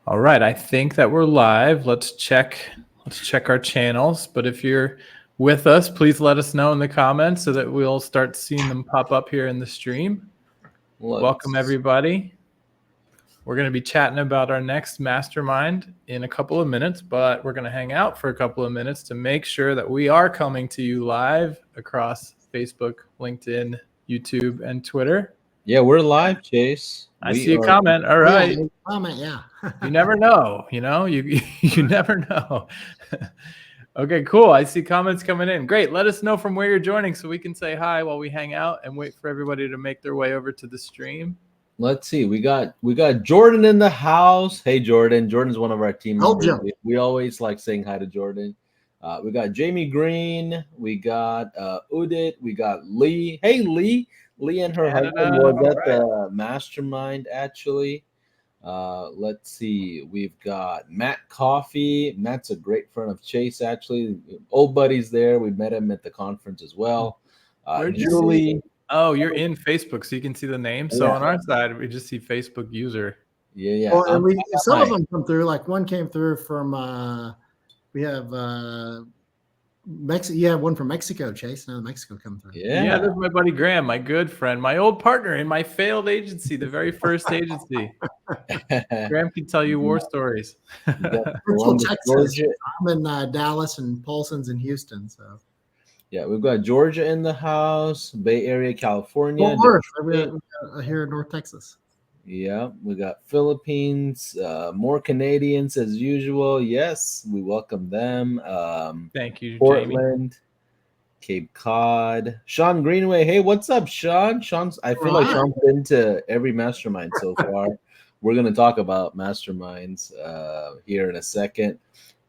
All right, I think that we're live. Let's check our channels. But if you're with us, please let us know in the comments so that we'll start seeing them pop up here in the stream. Welcome everybody. We're going to be chatting about our next mastermind in a couple of minutes, but we're going to hang out for a couple of minutes to make sure that we are coming to you live across Facebook, LinkedIn, YouTube, and Twitter. Yeah, we're live, Chase. I see a comment. All right. Yeah, comment, yeah. You never know, you never know. Okay, cool. I see comments coming in. Great. Let us know from where you're joining so we can say hi while we hang out and wait for everybody to make their way over to the stream. Let's see. We got Jordan in the house. Hey, Jordan. Jordan's one of our team members. We always like saying hi to Jordan. We got Jamie Green. We got Udit. We got Lee. Hey, Lee. Lee and her husband was at the mastermind, actually. Let's see. We've got Matt Coffee. Matt's a great friend of Chase, actually. Old buddies there. We met him at the conference as well. Julie. Oh, you're in Facebook, so you can see the name. So on our side, we just see Facebook user. Yeah. Well, and some of them come through. Like one came through from. We have Mexico. Yeah, one from Mexico. Chase, now Mexico come through. Yeah, that's my buddy Graham, my good friend, my old partner in my failed agency, the very first agency. Graham can tell you war stories. Texas. I'm in Dallas, and Paulson's in Houston. So. Yeah, we've got Georgia in the house, Bay Area, California. Here in North Texas. Yeah, we got Philippines, more Canadians as usual. Yes, we welcome them. Thank you, Portland, Jamie. Cape Cod. Sean Greenway. Hey, what's up, Sean? I feel like Sean's been to every mastermind so far. We're going to talk about masterminds here in a second.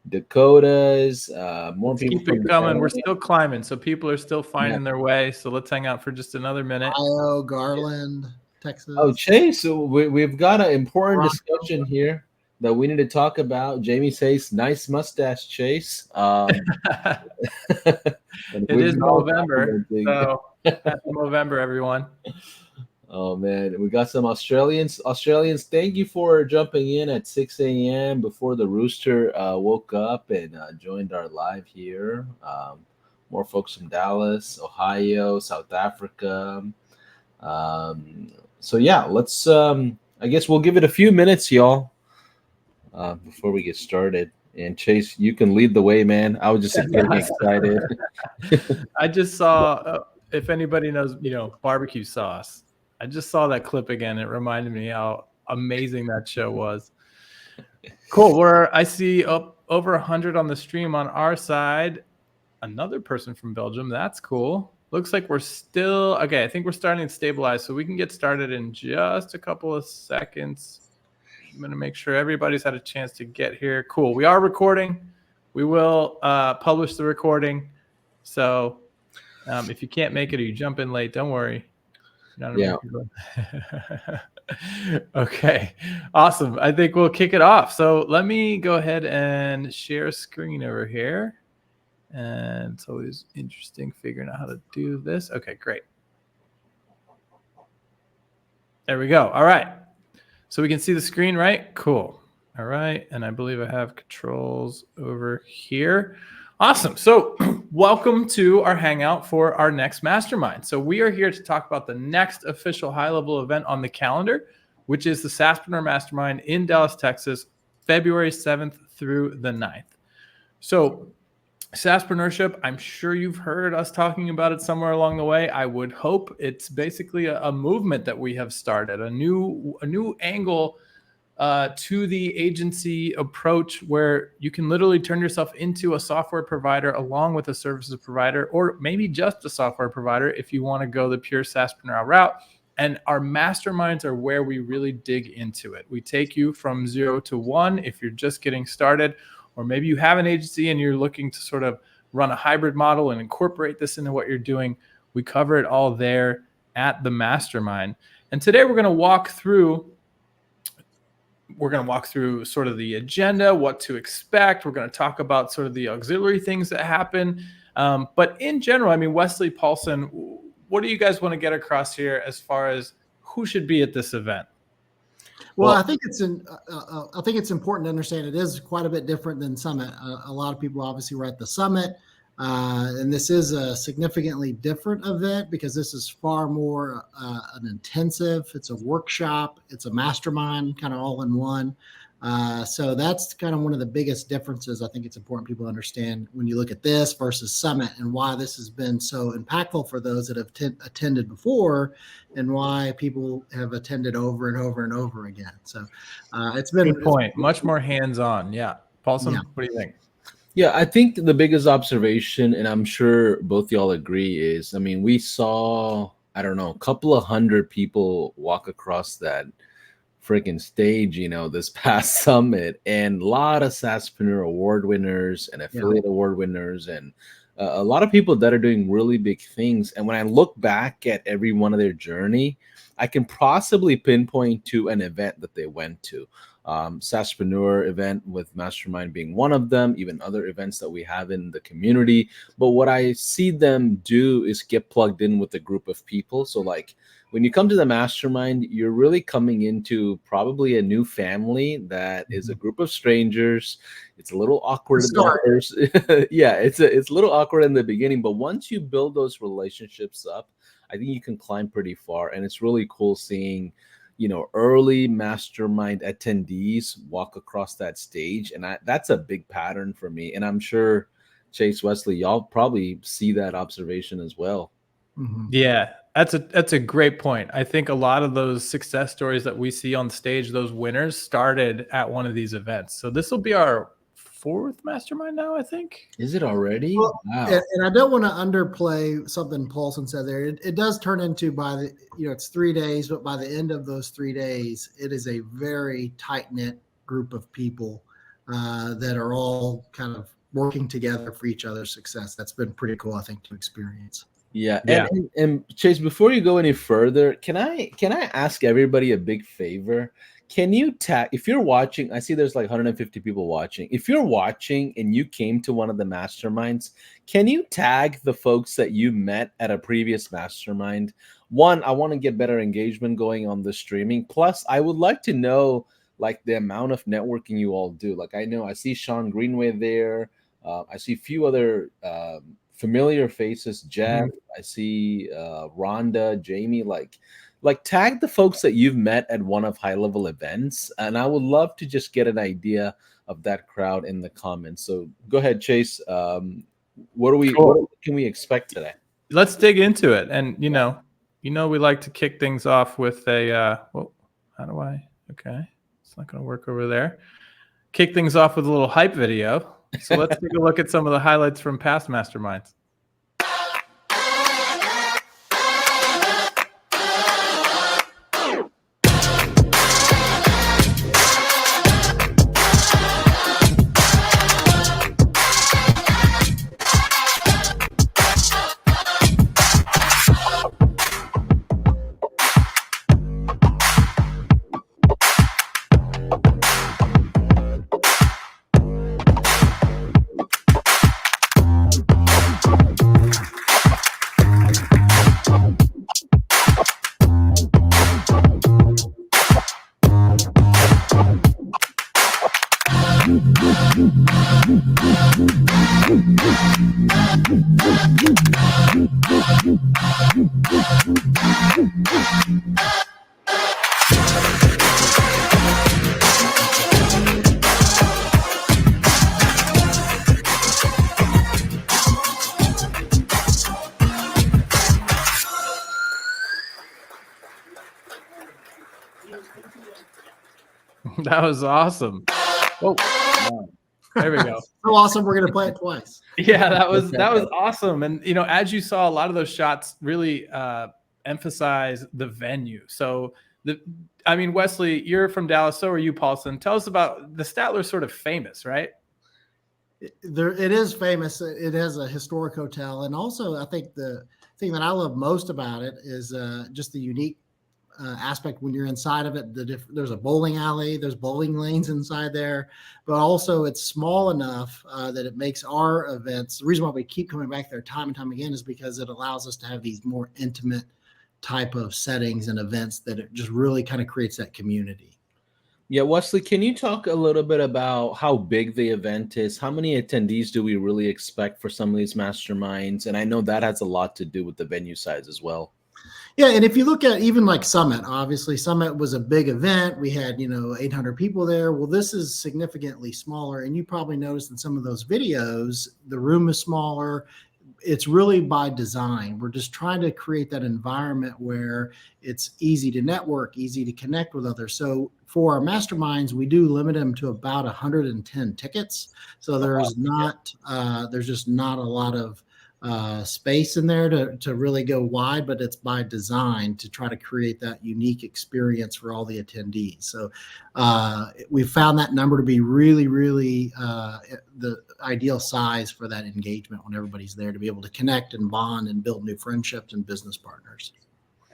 Dakotas, more let's people keep it coming. We're still climbing, so people are still finding their way. So let's hang out for just another minute. Ohio, Garland, Texas. Oh, Chase, so we've got an important discussion here that we need to talk about. Jamie says, "Nice mustache, Chase." It is November, so happy November, everyone. Oh man, we got some Australians. Thank you for jumping in at 6 a.m. before the rooster woke up and joined our live here. More folks from Dallas, Ohio, South Africa. So yeah, let's. I guess we'll give it a few minutes, y'all, before we get started. And Chase, you can lead the way, man. I was just getting excited. I just saw, if anybody knows, barbecue sauce. I just saw that clip again. It reminded me how amazing that show was. Cool. I see over 100 on the stream on our side. Another person from Belgium. That's cool. Looks like we're still okay. I think we're starting to stabilize, so we can get started in just a couple of seconds. I'm going to make sure everybody's had a chance to get here. Cool. We are recording. We will publish the recording. So if you can't make it or you jump in late, don't worry. Yeah. Okay. Awesome. I think we'll kick it off. So let me go ahead and share a screen over here. And it's always interesting figuring out how to do this. Okay, great. There we go. All right. So we can see the screen, right? Cool. All right. And I believe I have controls over here. Awesome. So welcome to our hangout for our next mastermind. So we are here to talk about the next official high-level event on the calendar, which is the SaaSPRENEUR Mastermind in Dallas, Texas, February 7th through the 9th. So SaaSPRENEURship, I'm sure you've heard us talking about it somewhere along the way. I would hope it's basically a movement that we have started, a new angle to the agency approach where you can literally turn yourself into a software provider along with a services provider, or maybe just a software provider if you want to go the pure SaaSPRENEUR route. And our masterminds are where we really dig into it. We take you from 0 to 1 if you're just getting started, or maybe you have an agency and you're looking to sort of run a hybrid model and incorporate this into what you're doing. We cover it all there at the mastermind. And today we're going to walk through sort of the agenda, what to expect. We're going to talk about sort of the auxiliary things that happen. But in general, I mean, Wesley, Paulson, what do you guys want to get across here as far as who should be at this event? Well, I think it's important to understand it is quite a bit different than Summit. A lot of people obviously were at the Summit, and this is a significantly different event because this is far more an intensive. It's a workshop. It's a mastermind, kind of all in one. So that's kind of one of the biggest differences. I think it's important people understand when you look at this versus Summit and why this has been so impactful for those that have attended before and why people have attended over and over and over again. So it's been good point. Much more hands-on. Yeah. Paulson, what do you think? Yeah, I think the biggest observation, and I'm sure both y'all agree, is, I mean, we saw, I don't know, a couple of hundred people walk across that freaking stage, this past summit, and a lot of SaaSPRENEUR award winners and affiliate award winners, and a lot of people that are doing really big things. And when I look back at every one of their journey, I can possibly pinpoint to an event that they went to. SaaSPRENEUR event with Mastermind being one of them, even other events that we have in the community. But what I see them do is get plugged in with a group of people. So like when you come to the Mastermind, you're really coming into probably a new family that is a group of strangers. It's a little awkward. Yeah, it's a little awkward in the beginning, but once you build those relationships up, I think you can climb pretty far. And it's really cool seeing, early Mastermind attendees walk across that stage. And that's a big pattern for me. And I'm sure Chase, Wesley, y'all probably see that observation as well. Mm-hmm. Yeah, that's a great point. I think a lot of those success stories that we see on stage, those winners started at one of these events. So this will be our 4th Mastermind now, I think. Is it already? Well, wow. And I don't want to underplay something Paulson said there. It does turn into it's 3 days, but by the end of those 3 days, it is a very tight-knit group of people that are all kind of working together for each other's success. That's been pretty cool, I think, to experience. Yeah. And Chase, before you go any further, can I ask everybody a big favor? Can you tag, if you're watching, I see there's like 150 people watching. If you're watching and you came to one of the masterminds, can you tag the folks that you met at a previous mastermind? One, I want to get better engagement going on the streaming. Plus, I would like to know like the amount of networking you all do. Like I see Sean Greenway there. I see a few other familiar faces. Jeff, I see Rhonda, Jamie, like tag the folks that you've met at one of high level events. And I would love to just get an idea of that crowd in the comments. So go ahead, Chase. What can we expect today? Let's dig into it. And we like to kick things off with okay. It's not going to work over there. Kick things off with a little hype video. So let's take a look at some of the highlights from past masterminds. That was awesome. Oh, there we go. So awesome. We're going to play it twice. Yeah, that was awesome. And, as you saw, a lot of those shots really emphasize the venue. So Wesley, you're from Dallas. So are you, Paulson. Tell us about the Statler's sort of famous, right? It is famous. It has a historic hotel. And also, I think the thing that I love most about it is just the unique aspect when you're inside of it. There's a bowling alley, there's bowling lanes inside there, but also it's small enough that it makes our events. The reason why we keep coming back there time and time again is because it allows us to have these more intimate type of settings and events that it just really kind of creates that community. Yeah, Wesley, can you talk a little bit about how big the event is? How many attendees do we really expect for some of these masterminds? And I know that has a lot to do with the venue size as well. Yeah, and if you look at even like Summit, obviously Summit was a big event. We had 800 people there. Well, this is significantly smaller, and you probably noticed in some of those videos the room is smaller. It's really by design. We're just trying to create that environment where it's easy to network, easy to connect with others. So for our masterminds, we do limit them to about 110 tickets. So there's just not a lot of space in there to really go wide, but it's by design to try to create that unique experience for all the attendees. So we found that number to be really, really the ideal size for that engagement when everybody's there to be able to connect and bond and build new friendships and business partners.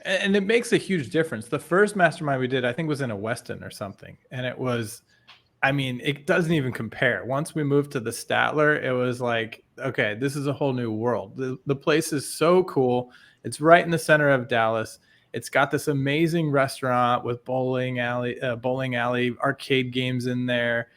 And it makes a huge difference. The first mastermind we did, I think, was in a Westin or something. And it was, I mean, it doesn't even compare. Once we moved to the Statler, it was like, okay, this is a whole new world. The place is so cool. It's right in the center of Dallas. It's got this amazing restaurant with bowling alley, arcade games in there,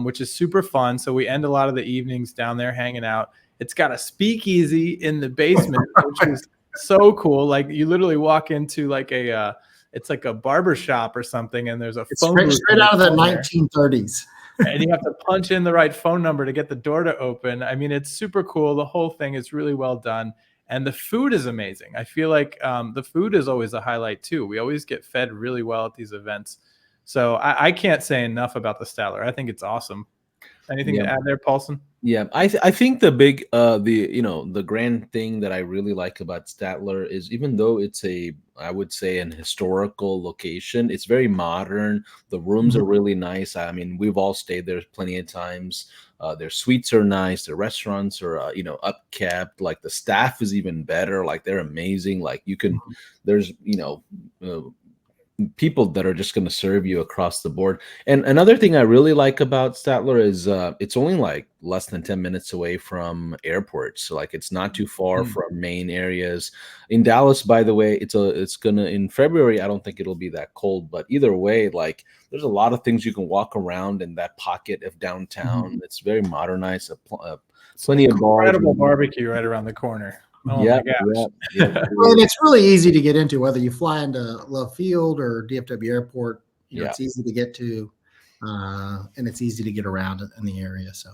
which is super fun. So we end a lot of the evenings down there hanging out. It's got a speakeasy in the basement, which is so cool. Like you literally walk into like it's like a barber shop or something, and there's a phone straight out of the 1930s. And you have to punch in the right phone number to get the door to open. I mean, it's super cool. The whole thing is really well done. And the food is amazing. I feel like the food is always a highlight too. We always get fed really well at these events. So I can't say enough about the Statler. I think it's awesome. Anything to add there, Paulson? Yeah, I think the big the grand thing that I really like about Statler is, even though it's I would say an historical location, it's very modern. The rooms are really nice. I mean, we've all stayed there plenty of times. Their suites are nice. Their restaurants are upkept. Like the staff is even better. Like they're amazing. Like you can there's people that are just going to serve you across the board. And another thing I really like about Statler is it's only like less than 10 minutes away from airports. So like it's not too far from main areas. In Dallas, by the way, it's gonna, in February, I don't think it'll be that cold, but either way, like there's a lot of things you can walk around in that pocket of downtown. It's very modernized. Plenty of bars. Incredible barbecue right around the corner. Oh my gosh. Well, and it's really easy to get into, whether you fly into Love Field or DFW Airport. It's easy to get to, and it's easy to get around in the area. So,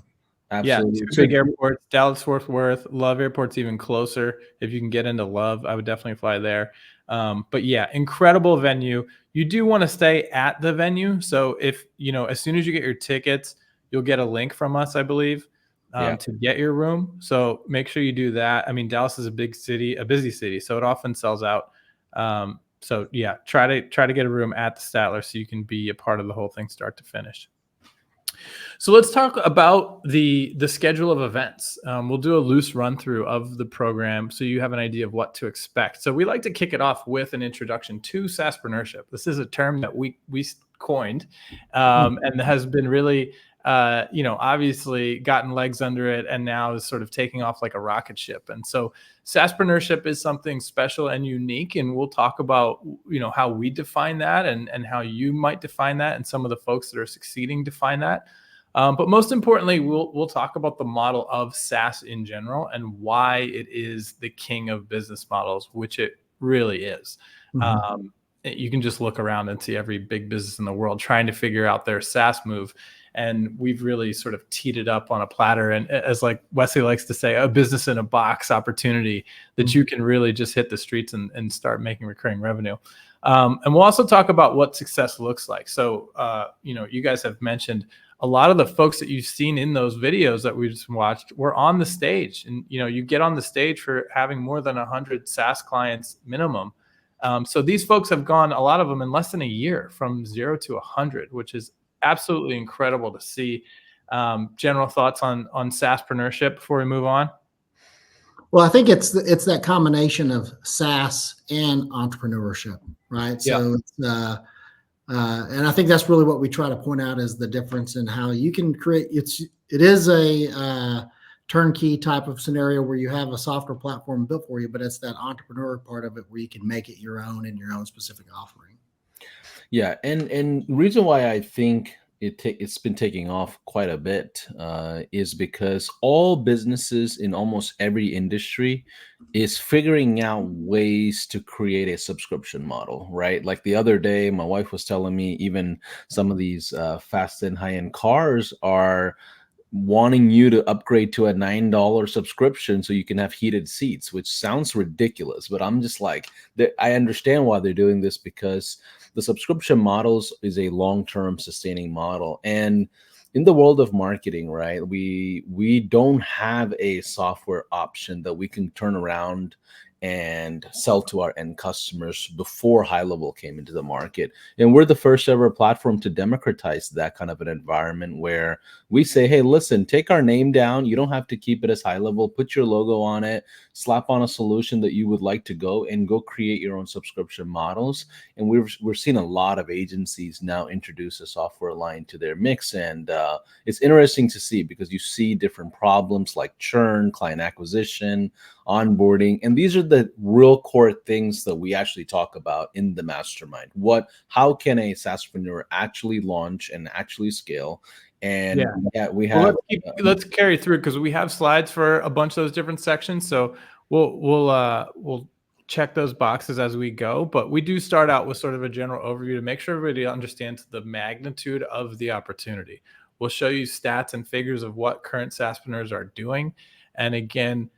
absolutely. Yeah, two big airports, Dallas Fort Worth. Love Airport's even closer. If you can get into Love, I would definitely fly there. But yeah, incredible venue. You do want to stay at the venue. So if as soon as you get your tickets, you'll get a link from us, I believe. To get your room. So make sure you do that. I mean, Dallas is a big city, a busy city, so it often sells out. So yeah, try to get a room at the Statler so you can be a part of the whole thing start to finish. So let's talk about the schedule of events. We'll do a loose run through of the program so you have an idea of what to expect. So we like to kick it off with an introduction to SaaSPRENEURship. This is a term that we coined and has been really obviously gotten legs under it and now is sort of taking off like a rocket ship. And so SaaSPRENEURship is something special and unique. And we'll talk about, how we define that and how you might define that and some of the folks that are succeeding define that. But most importantly, we'll talk about the model of SaaS in general and why it is the king of business models, which it really is. You can just look around and see every big business in the world trying to figure out their SaaS move. And we've really sort of teed it up on a platter. And as like Wesley likes to say, a business in a box opportunity that you can really just hit the streets and start making recurring revenue. And we'll also talk about what success looks like. So, you guys have mentioned a lot of the folks that you've seen in those videos that we just watched were on the stage. And, you get on the stage for having more than 100 SaaS clients minimum. So these folks have gone, a lot of them in less than a year, from 0 to 100, which is absolutely incredible to see. General thoughts on SaaSPRENEURship before we move on? Well, I think it's that combination of SaaS and entrepreneurship, right? So it's, and I think that's really what we try to point out is the difference in how you can create. It is a turnkey type of scenario where you have a software platform built for you, but it's that entrepreneur part of it where you can make it your own and your own specific offering. Yeah, and reason why I think it's been taking off quite a bit is because all businesses in almost every industry is figuring out ways to create a subscription model, right? Like the other day, my wife was telling me even some of these fast and high end cars are wanting you to upgrade to a $9 subscription so you can have heated seats, which sounds ridiculous, but I'm just like, I understand why they're doing this, because the subscription models is a long-term sustaining model. And in the world of marketing, right, we don't have a software option that we can turn around and sell to our end customers before high level came into the market. And we're the first ever platform to democratize that kind of an environment where we say, hey, listen, take our name down. You don't have to keep it as high level. Put your logo on it, slap on a solution that you would like to go create your own subscription models. And we're seeing a lot of agencies now introduce a software line to their mix. And it's interesting to see, because you see different problems like churn, client acquisition, onboarding. And these are the real core things that we actually talk about in the mastermind. How can a SaaSPRENEUR actually launch and actually scale? And we have let's carry through, because we have slides for a bunch of those different sections. So we'll check those boxes as we go, but we do start out with sort of a general overview to make sure everybody understands the magnitude of the opportunity. We'll show you stats and figures of what current SaaSpreneurs are doing. And again,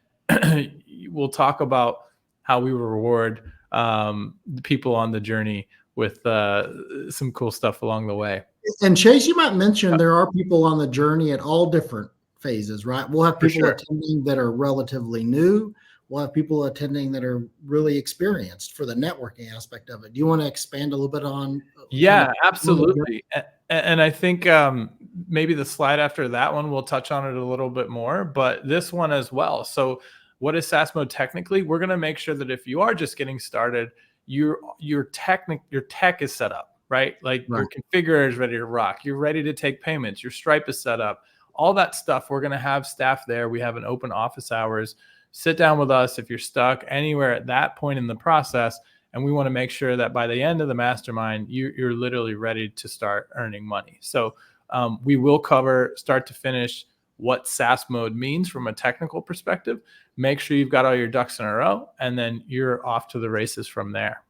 we'll talk about how we reward the people on the journey with some cool stuff along the way. And Chase, you might mention there are people on the journey at all different phases, right? We'll have people attending that are relatively new. We'll have people attending that are really experienced for the networking aspect of it. Do you want to expand a little bit on? Yeah, absolutely. And I think maybe the slide after that one, we'll touch on it a little bit more, but this one as well. So what is SaaS Mode technically? We're going to make sure that if you are just getting started, your tech is set up, right? Like your configurator is ready to rock. You're ready to take payments. Your Stripe is set up. All that stuff, we're going to have staff there. We have an open office hours. Sit down with us if you're stuck anywhere at that point in the process. And we want to make sure that by the end of the mastermind, you're literally ready to start earning money. So we will cover start to finish what SaaS mode means from a technical perspective. Make sure you've got all your ducks in a row, and then you're off to the races from there.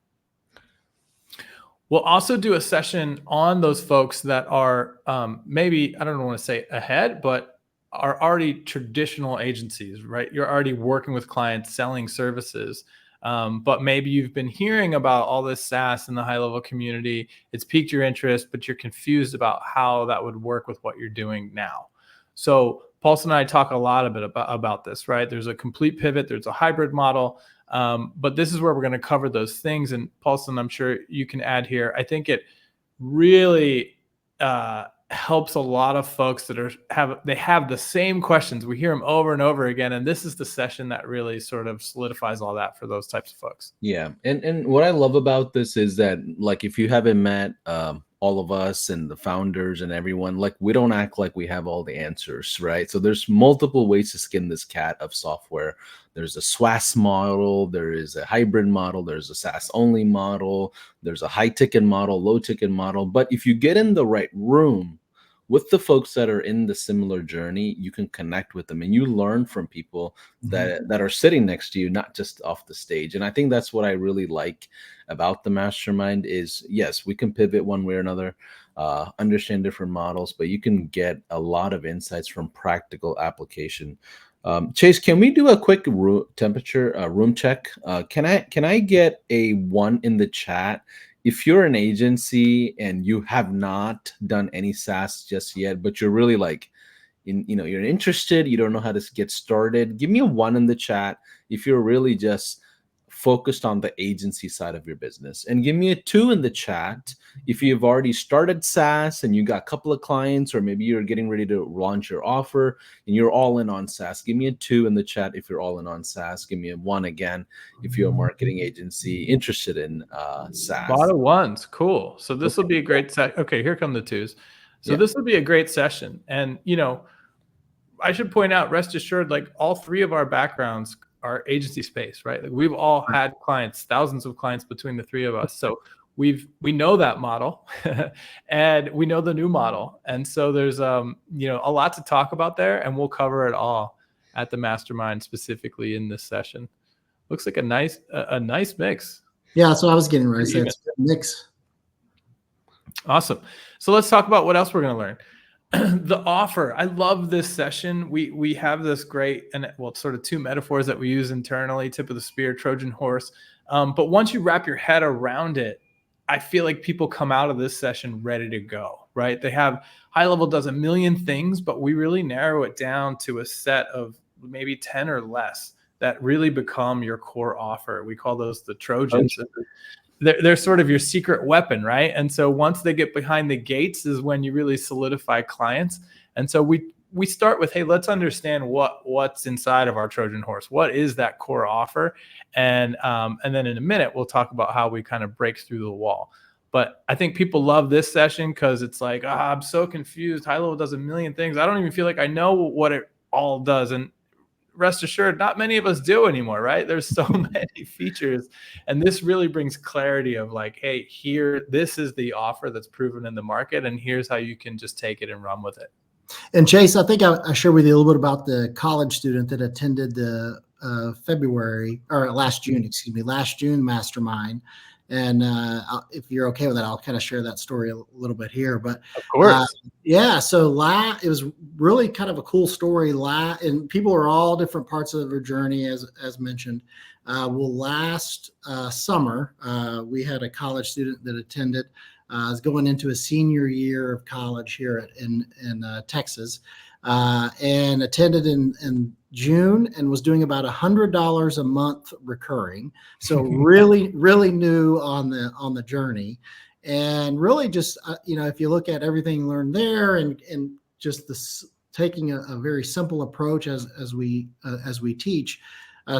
We'll also do a session on those folks that are maybe, I don't want to say ahead, but are already traditional agencies, right? You're already working with clients, selling services. But maybe you've been hearing about all this SaaS in the high level community. It's piqued your interest, but you're confused about how that would work with what you're doing now. So Paulson and I talk a lot about this, right? There's a complete pivot. There's a hybrid model. But this is where we're going to cover those things. And Paulson, I'm sure you can add here. I think it really helps a lot of folks that have the same questions. We hear them over and over again. And this is the session that really sort of solidifies all that for those types of folks. Yeah. And what I love about this is that, like, if you haven't met all of us and the founders and everyone, like, we don't act like we have all the answers, right? So there's multiple ways to skin this cat of software. There's a SaaS model, there is a hybrid model, there's a SaaS only model, there's a high ticket model, low ticket model. But if you get in the right room with the folks that are in the similar journey, you can connect with them and you learn from people that are sitting next to you, not just off the stage. And I think that's what I really like about the mastermind is, yes, we can pivot one way or another, understand different models, but you can get a lot of insights from practical application. Chase, can we do a quick room check? Can I get a 1 in the chat if you're an agency and you have not done any SaaS just yet, but you're really like, you're interested, you don't know how to get started? Give me a 1 in the chat if you're really just focused on the agency side of your business, and give me a 2 in the chat if you've already started SaaS and you got a couple of clients, or maybe you're getting ready to launch your offer and you're all in on SaaS. Give me a 2 in the chat if you're all in on SaaS. Give me a 1 again if you're a marketing agency interested in SaaS. A lot of 1s. Cool. So this will be a great okay, here come the 2s. So this will be a great session. And I should point out, rest assured, like, all 3 of our backgrounds are agency space, right? Like, we've all had clients, thousands of clients between the 3 of us. So we know that model and we know the new model. And so there's, a lot to talk about there, and we'll cover it all at the mastermind, specifically in this session. Looks like a nice mix. Yeah. So I was getting ready to say it's a mix. Awesome. So let's talk about what else we're going to learn. The offer. I love this session. We have this great, and sort of two metaphors that we use internally: tip of the spear, Trojan horse. But once you wrap your head around it, I feel like people come out of this session ready to go, right? They have high level does a million things, but we really narrow it down to a set of maybe 10 or less that really become your core offer. We call those the Trojans. They're sort of your secret weapon, right? And so once they get behind the gates is when you really solidify clients. And so we start with, hey, let's understand what's inside of our Trojan horse. What is that core offer? And then in a minute, we'll talk about how we kind of break through the wall. But I think people love this session because it's like, I'm so confused. High level does a million things. I don't even feel like I know what it all does. And rest assured, not many of us do anymore, right? There's so many features. And this really brings clarity of like, hey, this is the offer that's proven in the market, and here's how you can just take it and run with it. And Chase, I think I shared with you a little bit about the college student that attended the last June Mastermind. And if you're okay with that, I'll kind of share that story a little bit here. But of course, so it was really kind of a cool story. And people are all different parts of their journey, as mentioned. Last summer, we had a college student that attended. Is going into a senior year of college here in Texas, and attended in June and was doing about $100 a month recurring. So really, really new on the journey, and really just if you look at everything learned there and just taking a very simple approach as we teach.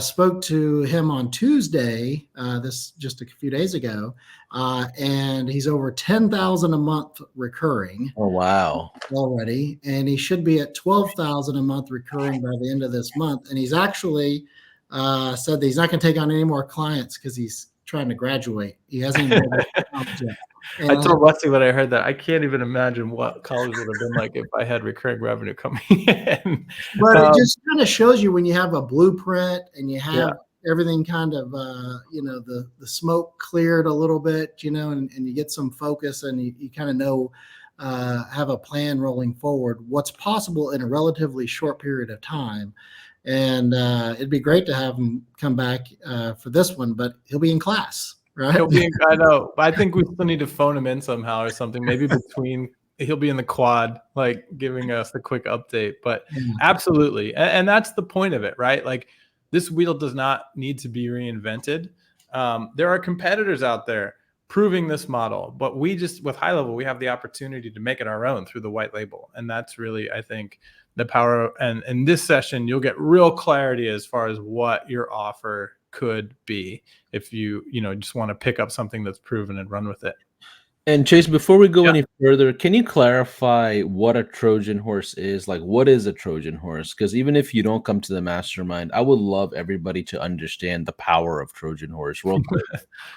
Spoke to him on Tuesday, this just a few days ago, and he's over 10,000 a month recurring. Oh, wow. Already. And he should be at 12,000 a month recurring by the end of this month. And he's actually said that he's not going to take on any more clients because he's trying to graduate. He hasn't even yet. I told Rusty when I heard that, I can't even imagine what college would have been like if I had recurring revenue coming in. But it just kind of shows you when you have a blueprint and you have everything kind of, the smoke cleared a little bit, and you get some focus and you kind of know, have a plan rolling forward, what's possible in a relatively short period of time. And it'd be great to have him come back for this one, but he'll be in class. Right. I know. I think we still need to phone him in somehow or something. Maybe he'll be in the quad, like giving us a quick update. But absolutely. And that's the point of it, right? Like this wheel does not need to be reinvented. There are competitors out there proving this model, but with high level, we have the opportunity to make it our own through the white label. And that's really, I think, the power. And in this session, you'll get real clarity as far as what your offer could be if you just want to pick up something that's proven and run with it. And Chase, before we go any further, can you clarify what a Trojan horse is? Like, what is a Trojan horse? Because even if you don't come to the mastermind, I would love everybody to understand the power of Trojan horse real quick.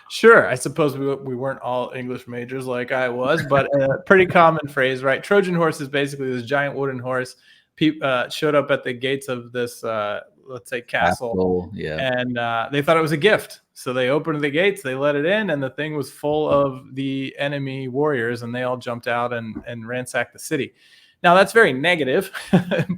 Sure. I suppose we weren't all English majors like I was, but a pretty common phrase, right? Trojan horse is basically this giant wooden horse showed up at the gates of this let's say castle. And they thought it was a gift, so they opened the gates, they let it in, and the thing was full of the enemy warriors, and they all jumped out and ransacked the city. Now that's very negative,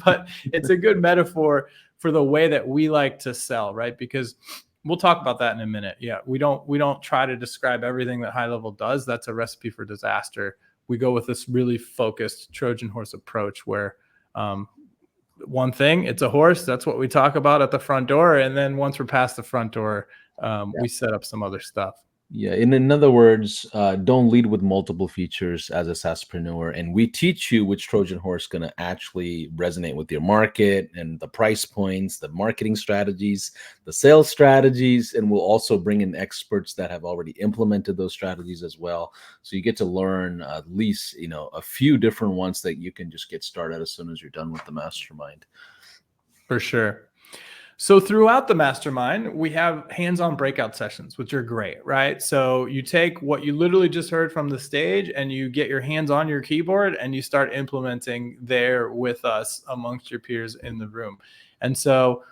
but it's a good metaphor for the way that we like to sell, right? Because we'll talk about that in a minute. We don't try to describe everything that high level does. That's a recipe for disaster. We go with this really focused Trojan horse approach where one thing, it's a horse. That's what we talk about at the front door. And then once we're past the front door, we set up some other stuff. Yeah. In other words, don't lead with multiple features as a SaaSPRENEUR. And we teach you which Trojan horse is going to actually resonate with your market and the price points, the marketing strategies, the sales strategies. And we'll also bring in experts that have already implemented those strategies as well. So you get to learn at least, a few different ones that you can just get started as soon as you're done with the mastermind. For sure. So throughout the mastermind, we have hands-on breakout sessions, which are great, right? So you take what you literally just heard from the stage and you get your hands on your keyboard and you start implementing there with us amongst your peers in the room. And so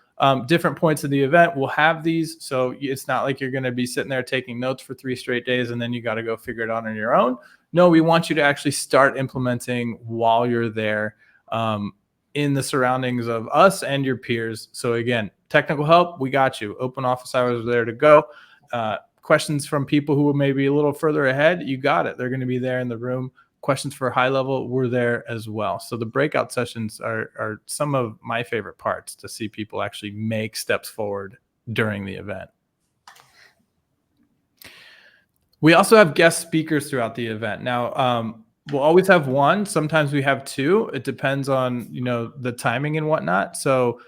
different points of the event will have these. So it's not like you're going to be sitting there taking notes for 3 straight days and then you got to go figure it out on your own. No, we want you to actually start implementing while you're there. In the surroundings of us and your peers. So again, technical help, we got you. Open office hours are there to go. Questions from people who may be a little further ahead, you got it. They're going to be there in the room. Questions for high level, we're there as well. So the breakout sessions are some of my favorite parts to see people actually make steps forward during the event. We also have guest speakers throughout the event. Now, we'll always have one. Sometimes we have two. It depends on, the timing and whatnot. So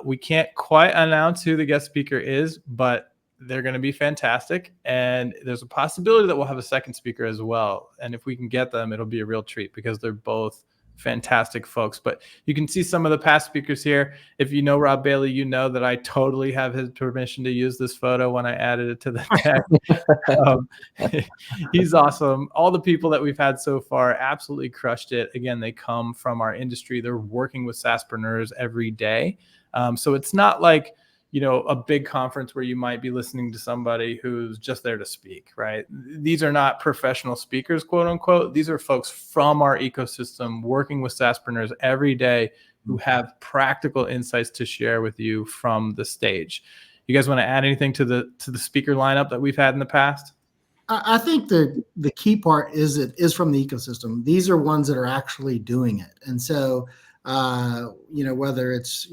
we can't quite announce who the guest speaker is, but they're going to be fantastic. And there's a possibility that we'll have a second speaker as well. And if we can get them, it'll be a real treat because they're both fantastic folks. But you can see some of the past speakers here. If you know Rob Bailey, you know that I totally have his permission to use this photo when I added it to the deck. He's awesome. All the people that we've had so far absolutely crushed it. Again, they come from our industry. They're working with SaaSPRENEURs every day. So it's not like, a big conference where you might be listening to somebody who's just there to speak, right? These are not professional speakers, quote unquote. These are folks from our ecosystem working with SaaSPRENEURs every day who have practical insights to share with you from the stage. You guys want to add anything to the speaker lineup that we've had in the past? I think the key part is it is from the ecosystem. These are ones that are actually doing it. And so, whether it's,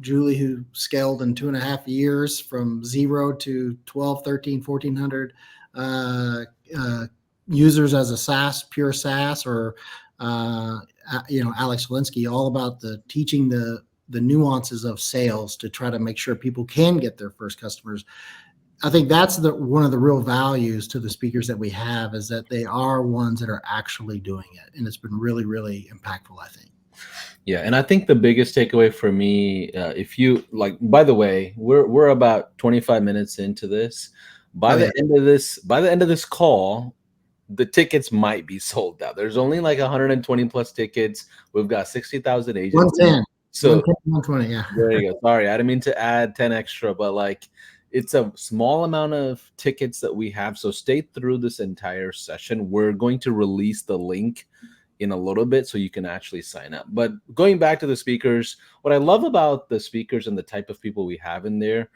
Julie, who scaled in 2.5 years from 0 to 12, 13, 1,400 users as a SaaS, pure SaaS, or, Alex Walensky, all about teaching the nuances of sales to try to make sure people can get their first customers. I think that's one of the real values to the speakers that we have is that they are ones that are actually doing it. And it's been really, really impactful, I think. Yeah, and I think the biggest takeaway for me, if you like, by the way, we're about 25 minutes into this. By the end of this call, the tickets might be sold out. There's only like 120 plus tickets. We've got 60,000 agents. 110. So 120, yeah. There you go. Sorry, I didn't mean to add 10 extra, but it's a small amount of tickets that we have. So stay through this entire session. We're going to release the link in a little bit so you can actually sign up. But going back to the speakers, what I love about the speakers and the type of people we have in there,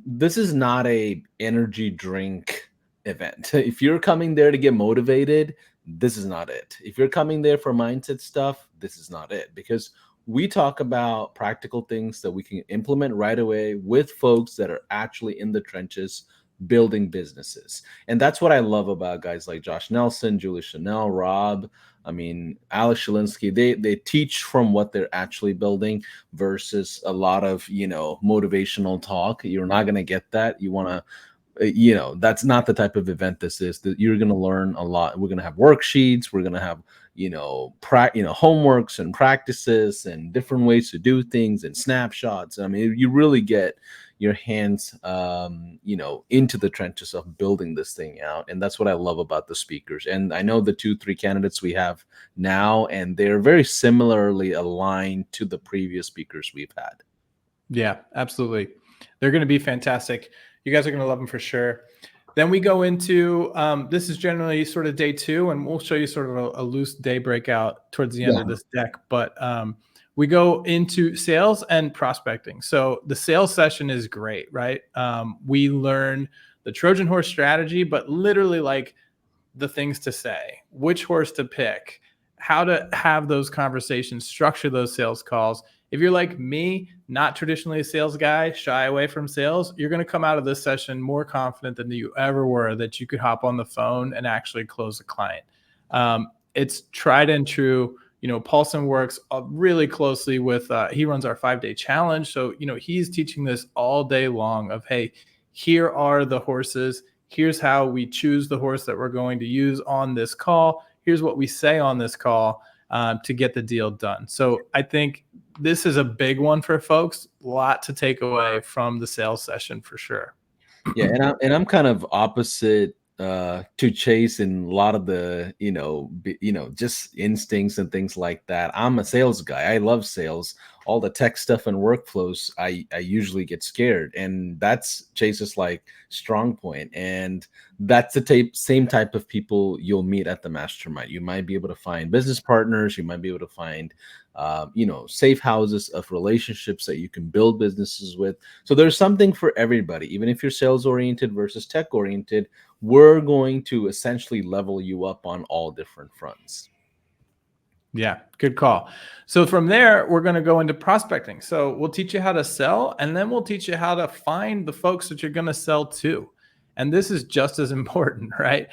this is not a energy drink event. If you're coming there to get motivated, this is not it. If you're coming there for mindset stuff, this is not it, because we talk about practical things that we can implement right away with folks that are actually in the trenches building businesses. And that's what I love about guys like Josh Nelson, Julie Chanel, Rob, Alex Walensky. They teach from what they're actually building versus a lot of, motivational talk. You're not going to get that. You want to, that's not the type of event this is. That you're going to learn a lot. We're going to have worksheets. We're going to have, homeworks and practices and different ways to do things and snapshots. You really get your hands, into the trenches of building this thing out. And that's what I love about the speakers. And I know the 2-3 candidates we have now, and they're very similarly aligned to the previous speakers we've had. Yeah, absolutely. They're going to be fantastic. You guys are going to love them for sure. Then we go into, this is generally sort of day 2, and we'll show you sort of a loose day breakout towards the end of this deck. But we go into sales and prospecting. So the sales session is great, right? We learn the Trojan horse strategy, but literally like the things to say, which horse to pick, how to have those conversations, structure those sales calls. If you're like me, not traditionally a sales guy, shy away from sales, you're going to come out of this session more confident than you ever were that you could hop on the phone and actually close a client. It's tried and true. Paulson works really closely with, he runs our 5-day challenge. So, he's teaching this all day long of, hey, here are the horses. Here's how we choose the horse that we're going to use on this call. Here's what we say on this call. to get the deal done. So I think this is a big one for folks. A lot to take away from the sales session for sure. Yeah, and I'm kind of opposite to Chase in a lot of the just instincts and things like that. I'm a sales guy. I love sales. All the tech stuff and workflows, I usually get scared, and that's Chase's like strong point. And that's the same type of people you'll meet at the mastermind. You might be able to find business partners. You might be able to find safe houses of relationships that you can build businesses with. So there's something for everybody. Even if you're sales oriented versus tech oriented, we're going to essentially level you up on all different fronts. Yeah, good call. So from there, we're going to go into prospecting. So we'll teach you how to sell, and then we'll teach you how to find the folks that you're going to sell to. And this is just as important, right?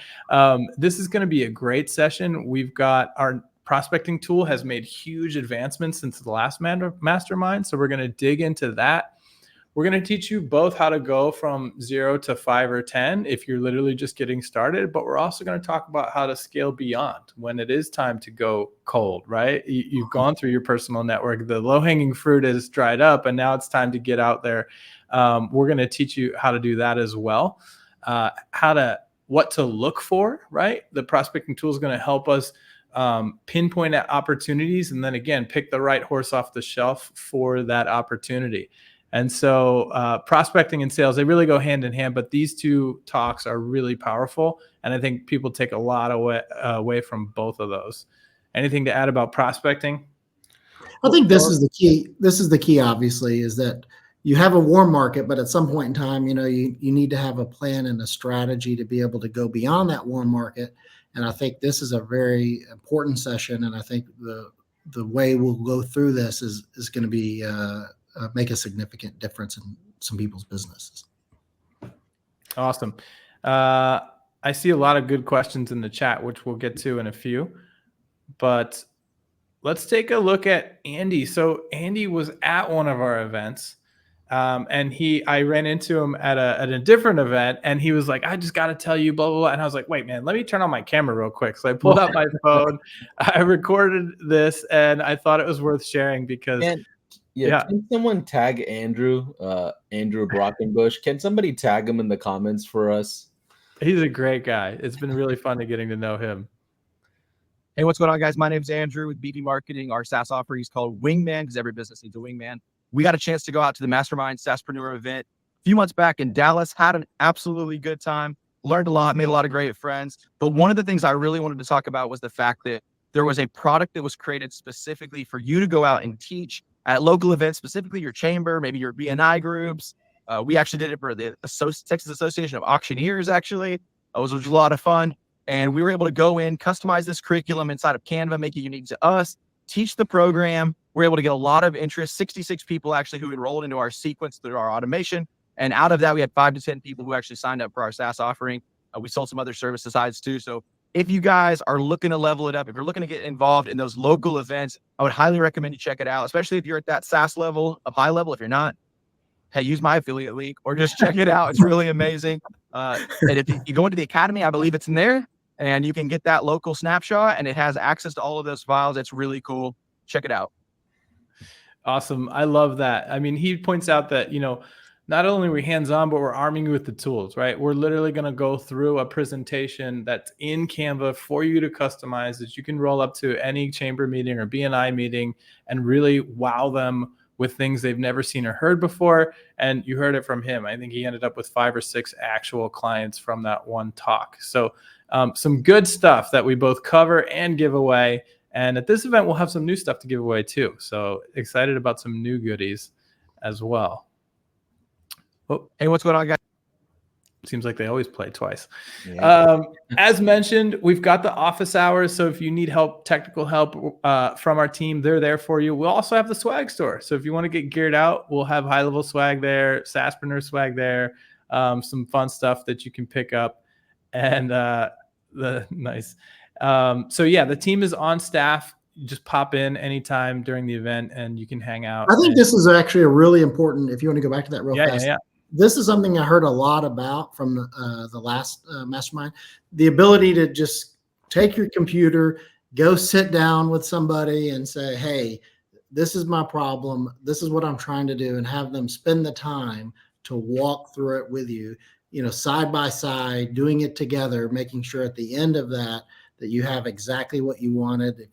This is going to be a great session. We've got our prospecting tool has made huge advancements since the last mastermind. So we're going to dig into that. We're going to teach you both how to go from 0 to 5 or 10 if you're literally just getting started, but we're also going to talk about how to scale beyond when it is time to go cold, right? You've gone through your personal network, the low-hanging fruit is dried up, and now it's time to get out there. We're going to teach you how to do that as well, what to look for, right? The prospecting tool is going to help us pinpoint at opportunities, and then again, pick the right horse off the shelf for that opportunity. And so prospecting and sales, they really go hand in hand, but these two talks are really powerful. And I think people take a lot away from both of those. Anything to add about prospecting? I think this is the key. This is the key, obviously, is that you have a warm market, but at some point in time, you need to have a plan and a strategy to be able to go beyond that warm market. And I think this is a very important session. And I think the way we'll go through this is going to be make a significant difference in some people's businesses. Awesome. I see a lot of good questions in the chat, which we'll get to in a few, but let's take a look at Andy. So Andy was at one of our events, and I ran into him at a different event, and he was like, I just got to tell you, blah, blah, blah. And I was like, wait, man, let me turn on my camera real quick. So I pulled out my phone, I recorded this, and I thought it was worth sharing because can someone tag Andrew Brockenbush? Can somebody tag him in the comments for us? He's a great guy. It's been really fun getting to know him. Hey, what's going on, guys? My name's Andrew with BD Marketing. Our SaaS offering is called Wingman because every business needs a wingman. We got a chance to go out to the Mastermind SaaSPRENEUR event a few months back in Dallas, had an absolutely good time, learned a lot, made a lot of great friends. But one of the things I really wanted to talk about was the fact that there was a product that was created specifically for you to go out and teach at local events, specifically your chamber, maybe your BNI groups. We actually did it for the Texas Association of Auctioneers, actually. It was a lot of fun. And we were able to go in, customize this curriculum inside of Canva, make it unique to us, teach the program. We're able to get a lot of interest, 66 people actually who enrolled into our sequence through our automation. And out of that, we had 5 to 10 people who actually signed up for our SaaS offering. We sold some other services sides too. So if you guys are looking to level it up, if you're looking to get involved in those local events, I would highly recommend you check it out, especially if you're at that SaaS level, of high level. If you're not, hey, use my affiliate link or just check it out. It's really amazing. And if you go into the academy, I believe it's in there, and you can get that local snapshot, and it has access to all of those files. It's really cool. Check it out. Awesome. I love that. I mean, he points out that, not only are we hands-on, but we're arming you with the tools, right? We're literally going to go through a presentation that's in Canva for you to customize that you can roll up to any chamber meeting or BNI meeting and really wow them with things they've never seen or heard before. And you heard it from him. I think he ended up with 5 or 6 actual clients from that one talk. So some good stuff that we both cover and give away. And at this event, we'll have some new stuff to give away too. So excited about some new goodies as well. Oh, hey, what's going on, guys? Seems like they always play twice. Yeah. As mentioned, we've got the office hours. So if you need help, technical help from our team, they're there for you. We'll also have the swag store. So if you want to get geared out, we'll have high-level swag there, SaaSPRENEUR swag there, some fun stuff that you can pick up. And nice. So yeah, the team is on staff. You just pop in anytime during the event and you can hang out. I think this is actually a really important, if you want to go back to that real fast. Yeah. This is something I heard a lot about from the last mastermind, the ability to just take your computer go sit down with somebody and say, hey, this is my problem. This is what I'm trying to do, and have them spend the time to walk through it with you, side by side, doing it together, making sure at the end of that you have exactly what you wanted.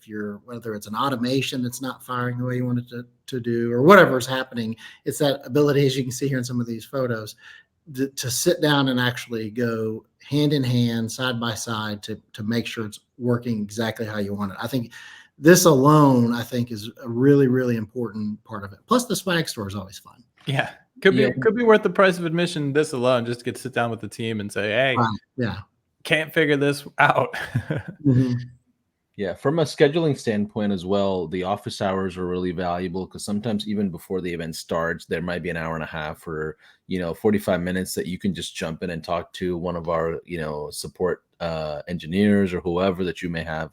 Whether it's an automation that's not firing the way you want it to do, or whatever's happening, it's that ability, as you can see here in some of these photos, to sit down and actually go hand in hand, side by side, to make sure it's working exactly how you want it. I think this alone, is a really, really important part of it. Plus, the swag store is always fun. Yeah. Could be worth the price of admission, this alone, just to get to sit down with the team and say, hey, yeah, can't figure this out. Yeah, from a scheduling standpoint as well, the office hours are really valuable, because sometimes even before the event starts, there might be an hour and a half or 45 minutes that you can just jump in and talk to one of our support engineers or whoever that you may have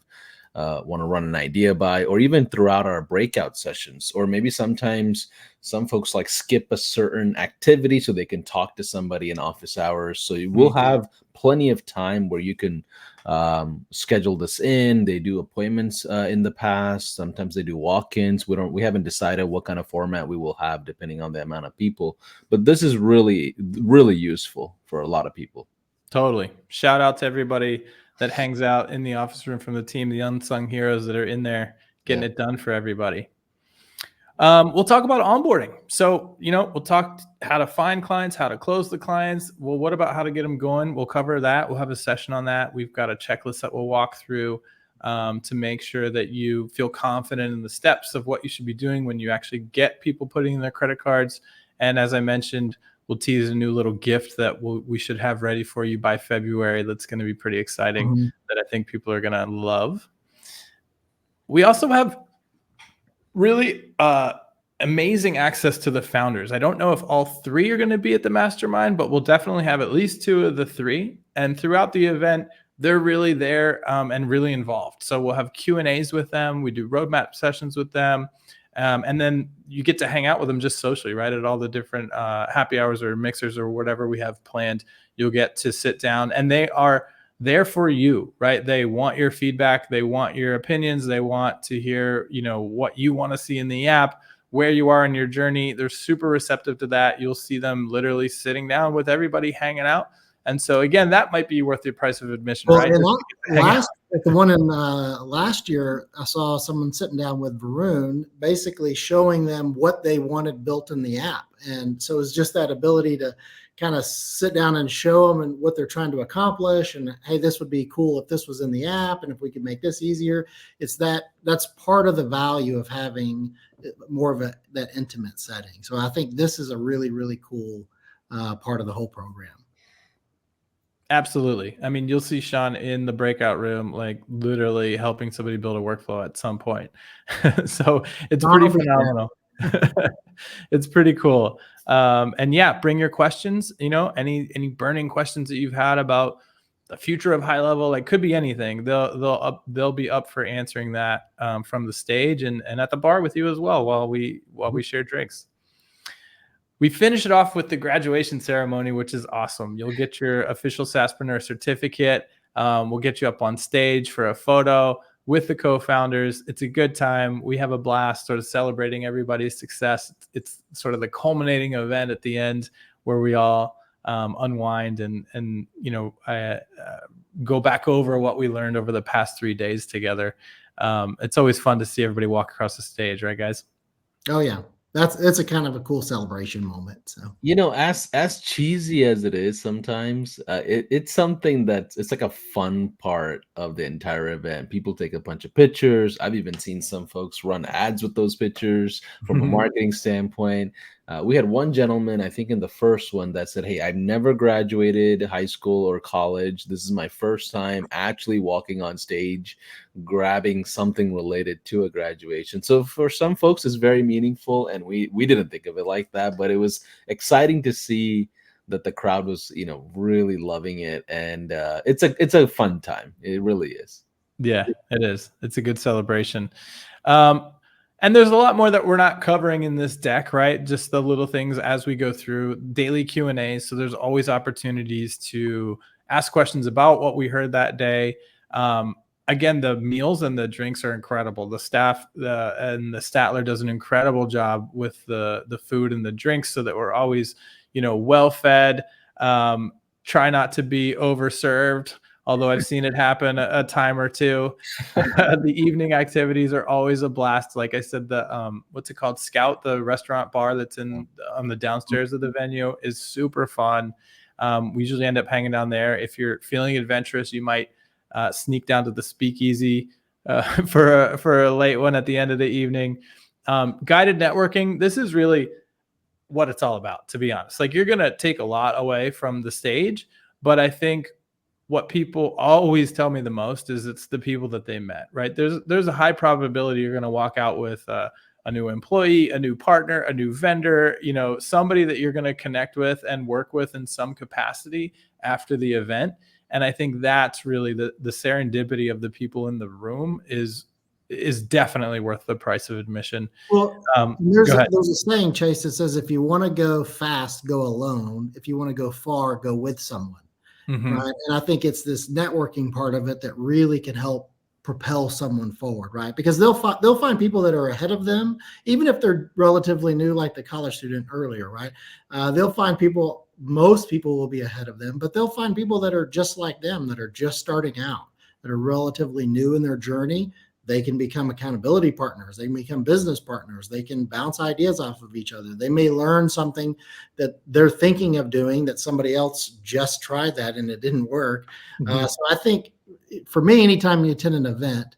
want to run an idea by, or even throughout our breakout sessions. Or maybe sometimes some folks like skip a certain activity so they can talk to somebody in office hours. So you will have plenty of time where you can schedule this in. They do appointments in the past. Sometimes they do walk-ins. We haven't decided what kind of format we will have depending on the amount of people, but this is really, really useful for a lot of people. Totally. Shout out to everybody that hangs out in the office room from the team, the unsung heroes that are in there getting it done for everybody. We'll talk about onboarding. So, we'll talk how to find clients, how to close the clients. Well, what about how to get them going? We'll cover that. We'll have a session on that. We've got a checklist that we'll walk through to make sure that you feel confident in the steps of what you should be doing when you actually get people putting in their credit cards. And as I mentioned, we'll tease a new little gift that we should have ready for you by February. That's going to be pretty exciting, that I think people are going to love. We also have really amazing access to the founders. I don't know if all three are going to be at the mastermind, but we'll definitely have at least two of the three. And throughout the event, they're really there and really involved. So we'll have Q&As with them. We do roadmap sessions with them. And then you get to hang out with them just socially, right? At all the different happy hours or mixers or whatever we have planned, you'll get to sit down, and they are there for you, right? They want your feedback. They want your opinions. They want to hear, what you want to see in the app, where you are in your journey. They're super receptive to that. You'll see them literally sitting down with everybody, hanging out. And so again, that might be worth the price of admission, right? At the one in last year, I saw someone sitting down with Varun, basically showing them what they wanted built in the app. And so it's just that ability to kind of sit down and show them and what they're trying to accomplish. And hey, this would be cool if this was in the app, and if we could make this easier. That's part of the value of having more of that intimate setting. So I think this is a really, really cool part of the whole program. Absolutely. I mean, you'll see Sean in the breakout room, like literally helping somebody build a workflow at some point. So it's pretty phenomenal. It's pretty cool. And yeah, bring your questions, any burning questions that you've had about the future of high level, like could be anything. They'll be up for answering that from the stage and at the bar with you as well while we share drinks. We finish it off with the graduation ceremony, which is awesome. You'll get your official SaaSPRENEUR certificate. We'll get you up on stage for a photo with the co-founders. It's a good time. We have a blast sort of celebrating everybody's success. It's sort of the culminating event at the end where we all unwind and go back over what we learned over the past 3 days together. It's always fun to see everybody walk across the stage, right, guys? Oh, yeah. It's a kind of a cool celebration moment. So as cheesy as it is sometimes, it's something it's like a fun part of the entire event. People take a bunch of pictures. I've even seen some folks run ads with those pictures from a marketing standpoint. We had one gentleman, I think in the first one, that said, hey, I've never graduated high school or college. This is my first time actually walking on stage, grabbing something related to a graduation. So for some folks, it's very meaningful, and we didn't think of it like that, but it was exciting to see that the crowd was, really loving it. And it's a fun time. It really is. Yeah, it is. It's a good celebration. And there's a lot more that we're not covering in this deck, right? Just the little things as we go through daily Q&A. So there's always opportunities to ask questions about what we heard that day. again, the meals and the drinks are incredible. The staff and the Statler does an incredible job with the food and the drinks, so that we're always, well fed. Try not to be overserved, although I've seen it happen a time or two. The evening activities are always a blast. Like I said, the what's it called? Scout, the restaurant bar that's on the downstairs of the venue, is super fun. We usually end up hanging down there. If you're feeling adventurous, you might sneak down to the speakeasy for a late one at the end of the evening. Guided networking, this is really what it's all about, to be honest. Like, you're going to take a lot away from the stage, but I think what people always tell me the most is it's the people that they met, right? There's a high probability you're going to walk out with a new employee, a new partner, a new vendor, somebody that you're going to connect with and work with in some capacity after the event. And I think that's really the serendipity of the people in the room is definitely worth the price of admission. Well, there's a saying, Chase, that says, if you want to go fast, go alone. If you want to go far, go with someone. Mm-hmm. Right. And I think it's this networking part of it that really can help propel someone forward, right? Because they'll find people that are ahead of them, even if they're relatively new, like the college student earlier, right? They'll find people, most people will be ahead of them, but they'll find people that are just like them, that are just starting out, that are relatively new in their journey. They can become accountability partners. They can become business partners. They can bounce ideas off of each other. They may learn something that they're thinking of doing that somebody else just tried that and it didn't work. Mm-hmm. So I think for me, anytime you attend an event,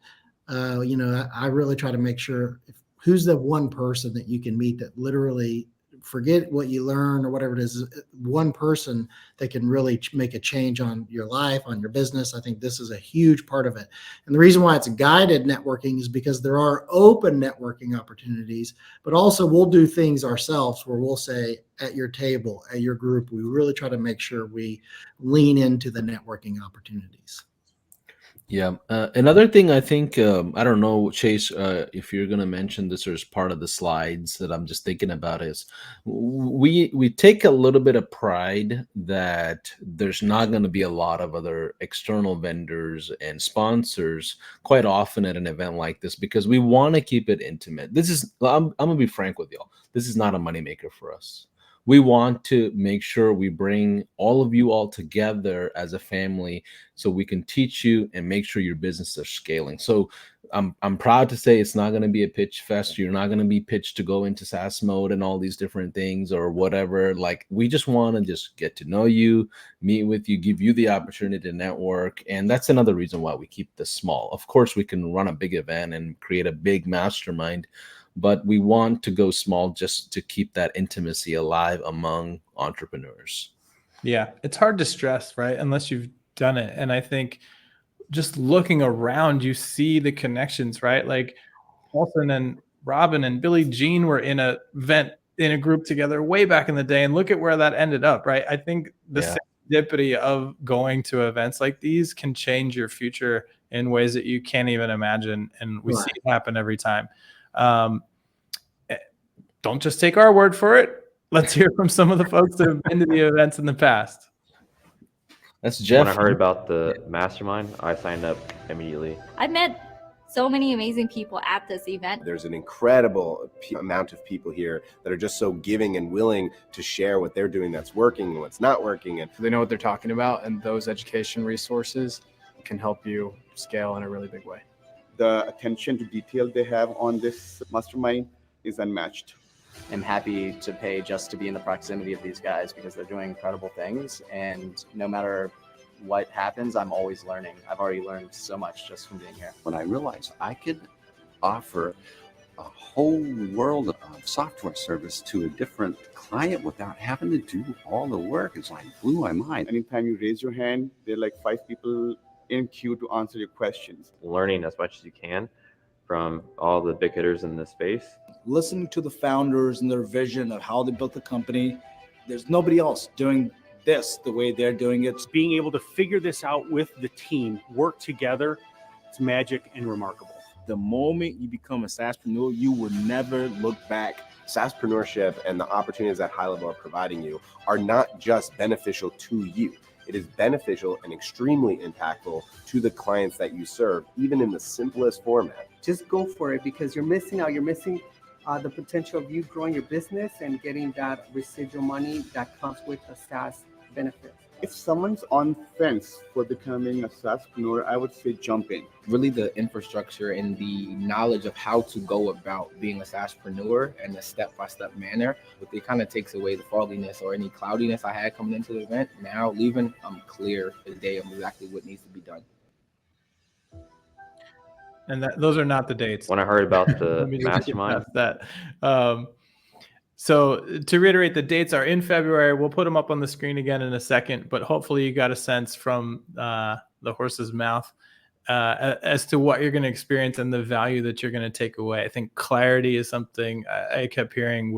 I really try to make sure who's the one person that you can meet that literally, forget what you learn or whatever it is, one person that can really make a change on your life, on your business. I think this is a huge part of it. And the reason why it's guided networking is because there are open networking opportunities, but also we'll do things ourselves where we'll say at your table, at your group, we really try to make sure we lean into the networking opportunities. Yeah. Another thing I think, I don't know, Chase, if you're going to mention this or as part of the slides that I'm just thinking about, is we take a little bit of pride that there's not going to be a lot of other external vendors and sponsors quite often at an event like this, because we want to keep it intimate. I'm going to be frank with y'all. This is not a moneymaker for us. We want to make sure we bring all of you all together as a family so we can teach you and make sure your business is scaling. So I'm proud to say it's not going to be a pitch fest. You're not going to be pitched to go into SaaS mode and all these different things or whatever. Like, we just want to just get to know you, meet with you, give you the opportunity to network. And that's another reason why we keep this small. Of course, we can run a big event and create a big mastermind, but we want to go small just to keep that intimacy alive among entrepreneurs. Yeah, it's hard to stress, right? Unless you've done it. And I think just looking around, you see the connections, right? Like Paulson and Robin and Billie Jean were in a group together way back in the day, and look at where that ended up, right? I think the serendipity of going to events like these can change your future in ways that you can't even imagine. And we see it happen every time. Don't just take our word for it. Let's hear from some of the folks that have been to the events in the past. That's Jeff. When I heard about the mastermind, I signed up immediately. I met so many amazing people at this event. There's an incredible amount of people here that are just so giving and willing to share what they're doing that's working and what's not working. And they know what they're talking about, and those education resources can help you scale in a really big way. The attention to detail they have on this mastermind is unmatched. I'm happy to pay just to be in the proximity of these guys because they're doing incredible things. And no matter what happens, I'm always learning. I've already learned so much just from being here. When I realized I could offer a whole world of software service to a different client without having to do all the work, it's like blew my mind. Anytime you raise your hand, there are like 5 people in queue to answer your questions. Learning as much as you can from all the big hitters in this space. Listening to the founders and their vision of how they built the company. There's nobody else doing this the way they're doing it. Being able to figure this out with the team, work together, it's magic and remarkable. The moment you become a SaaSPRENEUR, you will never look back. SaaSpreneurship and the opportunities that high level are providing you are not just beneficial to you. it is beneficial and extremely impactful to the clients that you serve, even in the simplest format. Just go for it, because you're missing out. You're missing the potential of you growing your business and getting that residual money that comes with a SaaS benefit. If someone's on fence for becoming a SaaSpreneur, I would say jump in. Really the infrastructure and the knowledge of how to go about being a SaaSpreneur and the step-by-step manner, it kind of takes away the fogginess or any cloudiness I had coming into the event. Now leaving, I'm clear today of exactly what needs to be done. And those are not the dates. When I heard about the Let me just get mastermind, past that. So to reiterate, the dates are in February. We'll put them up on the screen again in a second, but hopefully you got a sense from the horse's mouth as to what you're going to experience and the value that you're going to take away. I think clarity is something I kept hearing,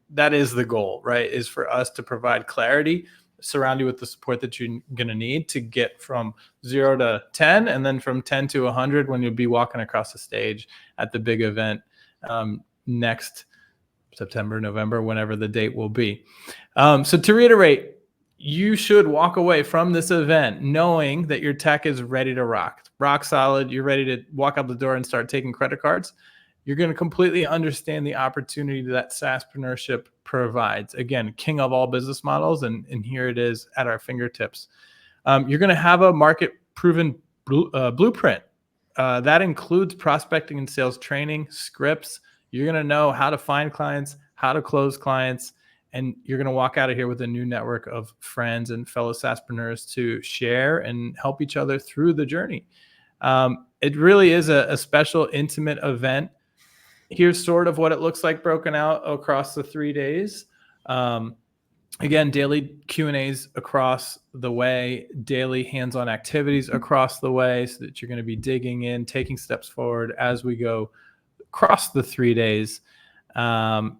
that is the goal, right? Is for us to provide clarity, surround you with the support that you're going to need to get from 0 to 10, and then from 10 to 100 when you'll be walking across the stage at the big event next September, November, whenever the date will be. So to reiterate, you should walk away from this event knowing that your tech is ready to rock solid. You're ready to walk out the door and start taking credit cards. You're going to completely understand the opportunity that SaaSpreneurship provides. Again, king of all business models, and here it is at our fingertips. You're going to have a market-proven blueprint. That includes prospecting and sales training, scripts. You're going to know how to find clients, how to close clients, and you're going to walk out of here with a new network of friends and fellow SaaSpreneurs to share and help each other through the journey. It really is a special, intimate event. Here's sort of what it looks like broken out across the 3 days. Again, daily Q&As across the way, daily hands-on activities across the way, so that you're going to be digging in, taking steps forward as we go across the 3 days. And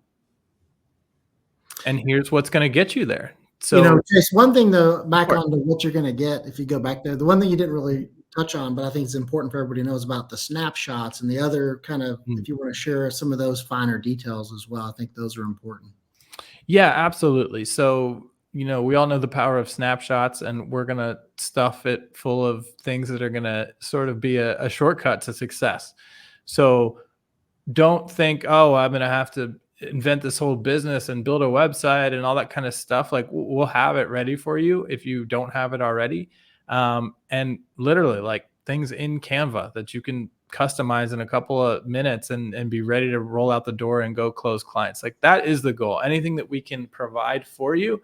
here's what's going to get you there. So, Chase, one thing though, back on to what you're going to get, if you go back there, the one thing you didn't really touch on, but I think it's important for everybody to know, is about the snapshots and the other kind of, if you want to share some of those finer details as well, I think those are important. Yeah, absolutely. So, we all know the power of snapshots, and we're going to stuff it full of things that are going to sort of be a shortcut to success. So don't think, oh, I'm going to have to invent this whole business and build a website and all that kind of stuff. Like, we'll have it ready for you if you don't have it already. And literally, like, things in Canva that you can customize in a couple of minutes and be ready to roll out the door and go close clients. Like, that is the goal. Anything that we can provide for you,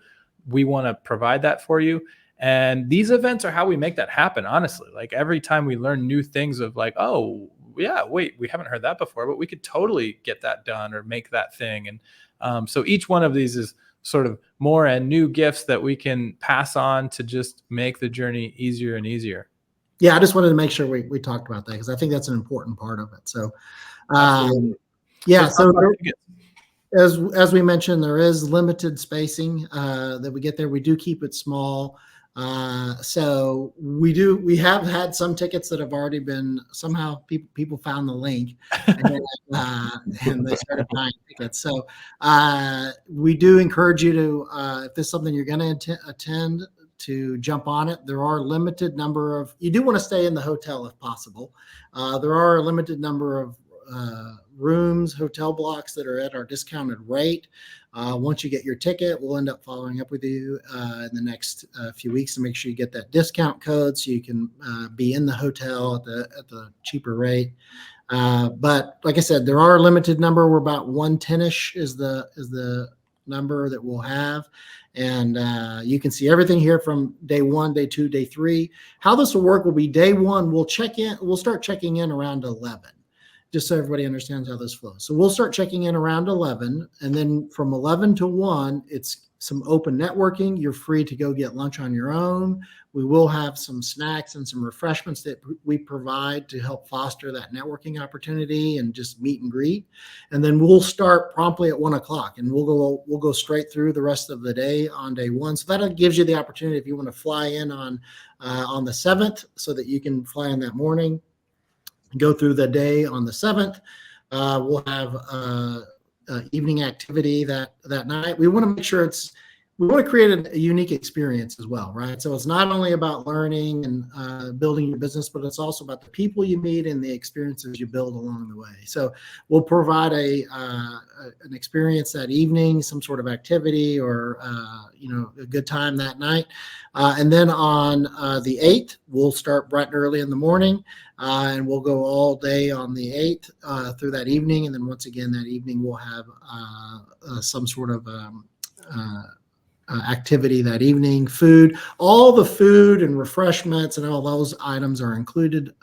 we want to provide that for you. And these events are how we make that happen, honestly. Like, every time we learn new things of like, oh, yeah, wait, we haven't heard that before, but we could totally get that done or make that thing. And so each one of these is sort of more and new gifts that we can pass on to just make the journey easier and easier. Yeah, I just wanted to make sure we talked about that, because I think that's an important part of it. So, yeah, so as we mentioned, there is limited spacing that we get there. We do keep it small. So we have had some tickets that have already been, somehow people found the link and they started buying tickets. So we do encourage you to, if there's something you're going to attend, to jump on it. There are a limited number of, you do want to stay in the hotel if possible. There are a limited number of rooms, hotel blocks that are at our discounted rate. Once you get your ticket, we'll end up following up with you in the next few weeks to make sure you get that discount code so you can be in the hotel at the cheaper rate. But like I said, there are a limited number. We're about 110-ish is the number that we'll have. And you can see everything here from day 1, day 2, day 3. How this will work will be day 1, we'll start checking in around 11. Just so everybody understands how this flows. So we'll start checking in around 11, and then from 11 to 1, it's some open networking. You're free to go get lunch on your own. We will have some snacks and some refreshments that we provide to help foster that networking opportunity and just meet and greet. And then we'll start promptly at 1 o'clock, and we'll go straight through the rest of the day on day 1. So that gives you the opportunity, if you want to fly in on the 7th, so that you can fly in that morning, go through the day on the 7th. We'll have evening activity that night. We want to make sure we want to create a unique experience as well, right? So it's not only about learning and building your business, but it's also about the people you meet and the experiences you build along the way. So we'll provide an experience that evening, some sort of activity or a good time that night. And then on the 8th, we'll start bright and early in the morning, and we'll go all day on the 8th through that evening. And then once again, that evening we'll have some sort of activity that evening. Food, all the food and refreshments and all those items are included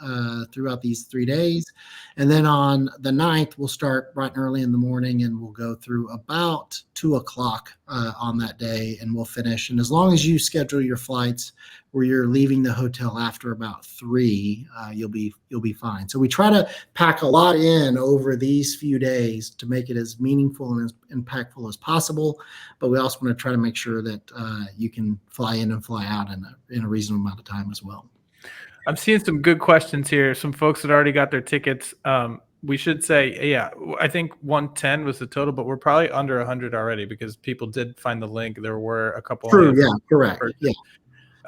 throughout these 3 days. And then on the 9th, we'll start bright and early in the morning, and we'll go through about 2 o'clock on that day, and we'll finish. And as long as you schedule your flights where you're leaving the hotel after about 3, you'll be fine. So we try to pack a lot in over these few days to make it as meaningful and as impactful as possible. But we also want to try to make sure that you can fly in and fly out in a reasonable amount of time as well. I'm seeing some good questions here. Some folks that already got their tickets. We should say, yeah, I think 110 was the total, but we're probably under 100 already because people did find the link. There were a couple. True, yeah, correct. Yeah.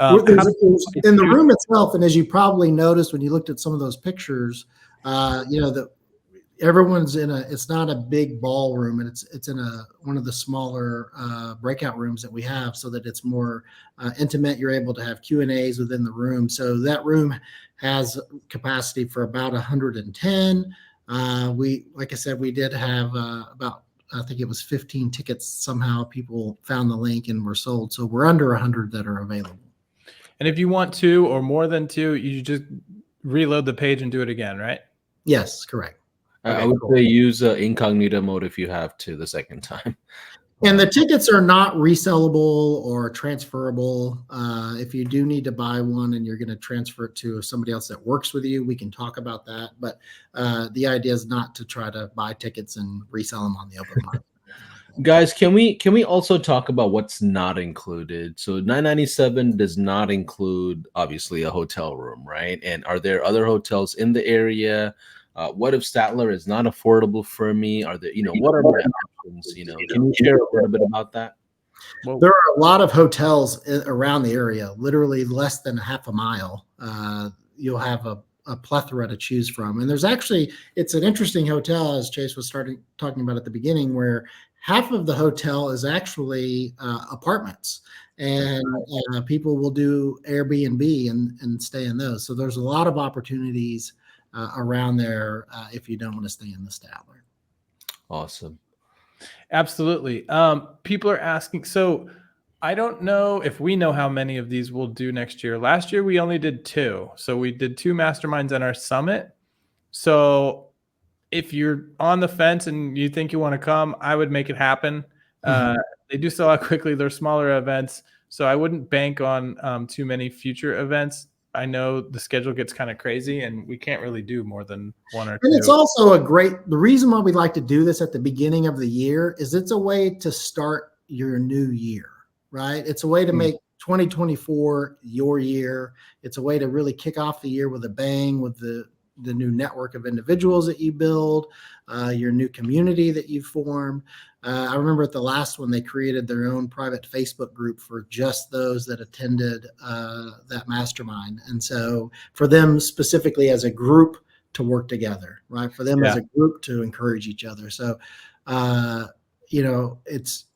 In the room itself, and as you probably noticed when you looked at some of those pictures, everyone's it's not a big ballroom, and it's in one of the smaller breakout rooms that we have, so that it's more intimate. You're able to have Q&As within the room. So that room has capacity for about 110. Like I said, we did have about, I think it was 15 tickets. Somehow people found the link and were sold. So we're under 100 that are available. And if you want 2 or more than 2, you just reload the page and do it again, right? Yes, correct. I would say use incognito mode if you have to the second time. And the tickets are not resellable or transferable. If you do need to buy one and you're going to transfer it to somebody else that works with you, we can talk about that. But the idea is not to try to buy tickets and resell them on the open market. Guys, can we also talk about what's not included? So $997 does not include obviously a hotel room, right? And are there other hotels in the area? What if Statler is not affordable for me? Are there, what are my options? Can you share a little bit about that? Well, there are a lot of hotels around the area, literally less than half a mile. You'll have a plethora to choose from. And it's an interesting hotel, as Chase was talking about at the beginning, where half of the hotel is actually apartments, and people will do Airbnb and stay in those. So there's a lot of opportunities around there if you don't want to stay in the Statler. Awesome. Absolutely. People are asking, so I don't know if we know how many of these we'll do next year. Last year, we only did 2. So we did 2 masterminds on our summit. So if you're on the fence and you think you want to come, I would make it happen. They do sell out quickly. They're smaller events. So I wouldn't bank on too many future events. I know the schedule gets kind of crazy and we can't really do more than 1 or 2. And it's also the reason why we like to do this at the beginning of the year is it's a way to start your new year, right? It's a way to make 2024 your year. It's a way to really kick off the year with a bang, with the new network of individuals that you build, your new community that you form. I remember at the last one, they created their own private Facebook group for just those that attended that mastermind. And so for them specifically as a group to work together, right? For them as a group to encourage each other. So, it's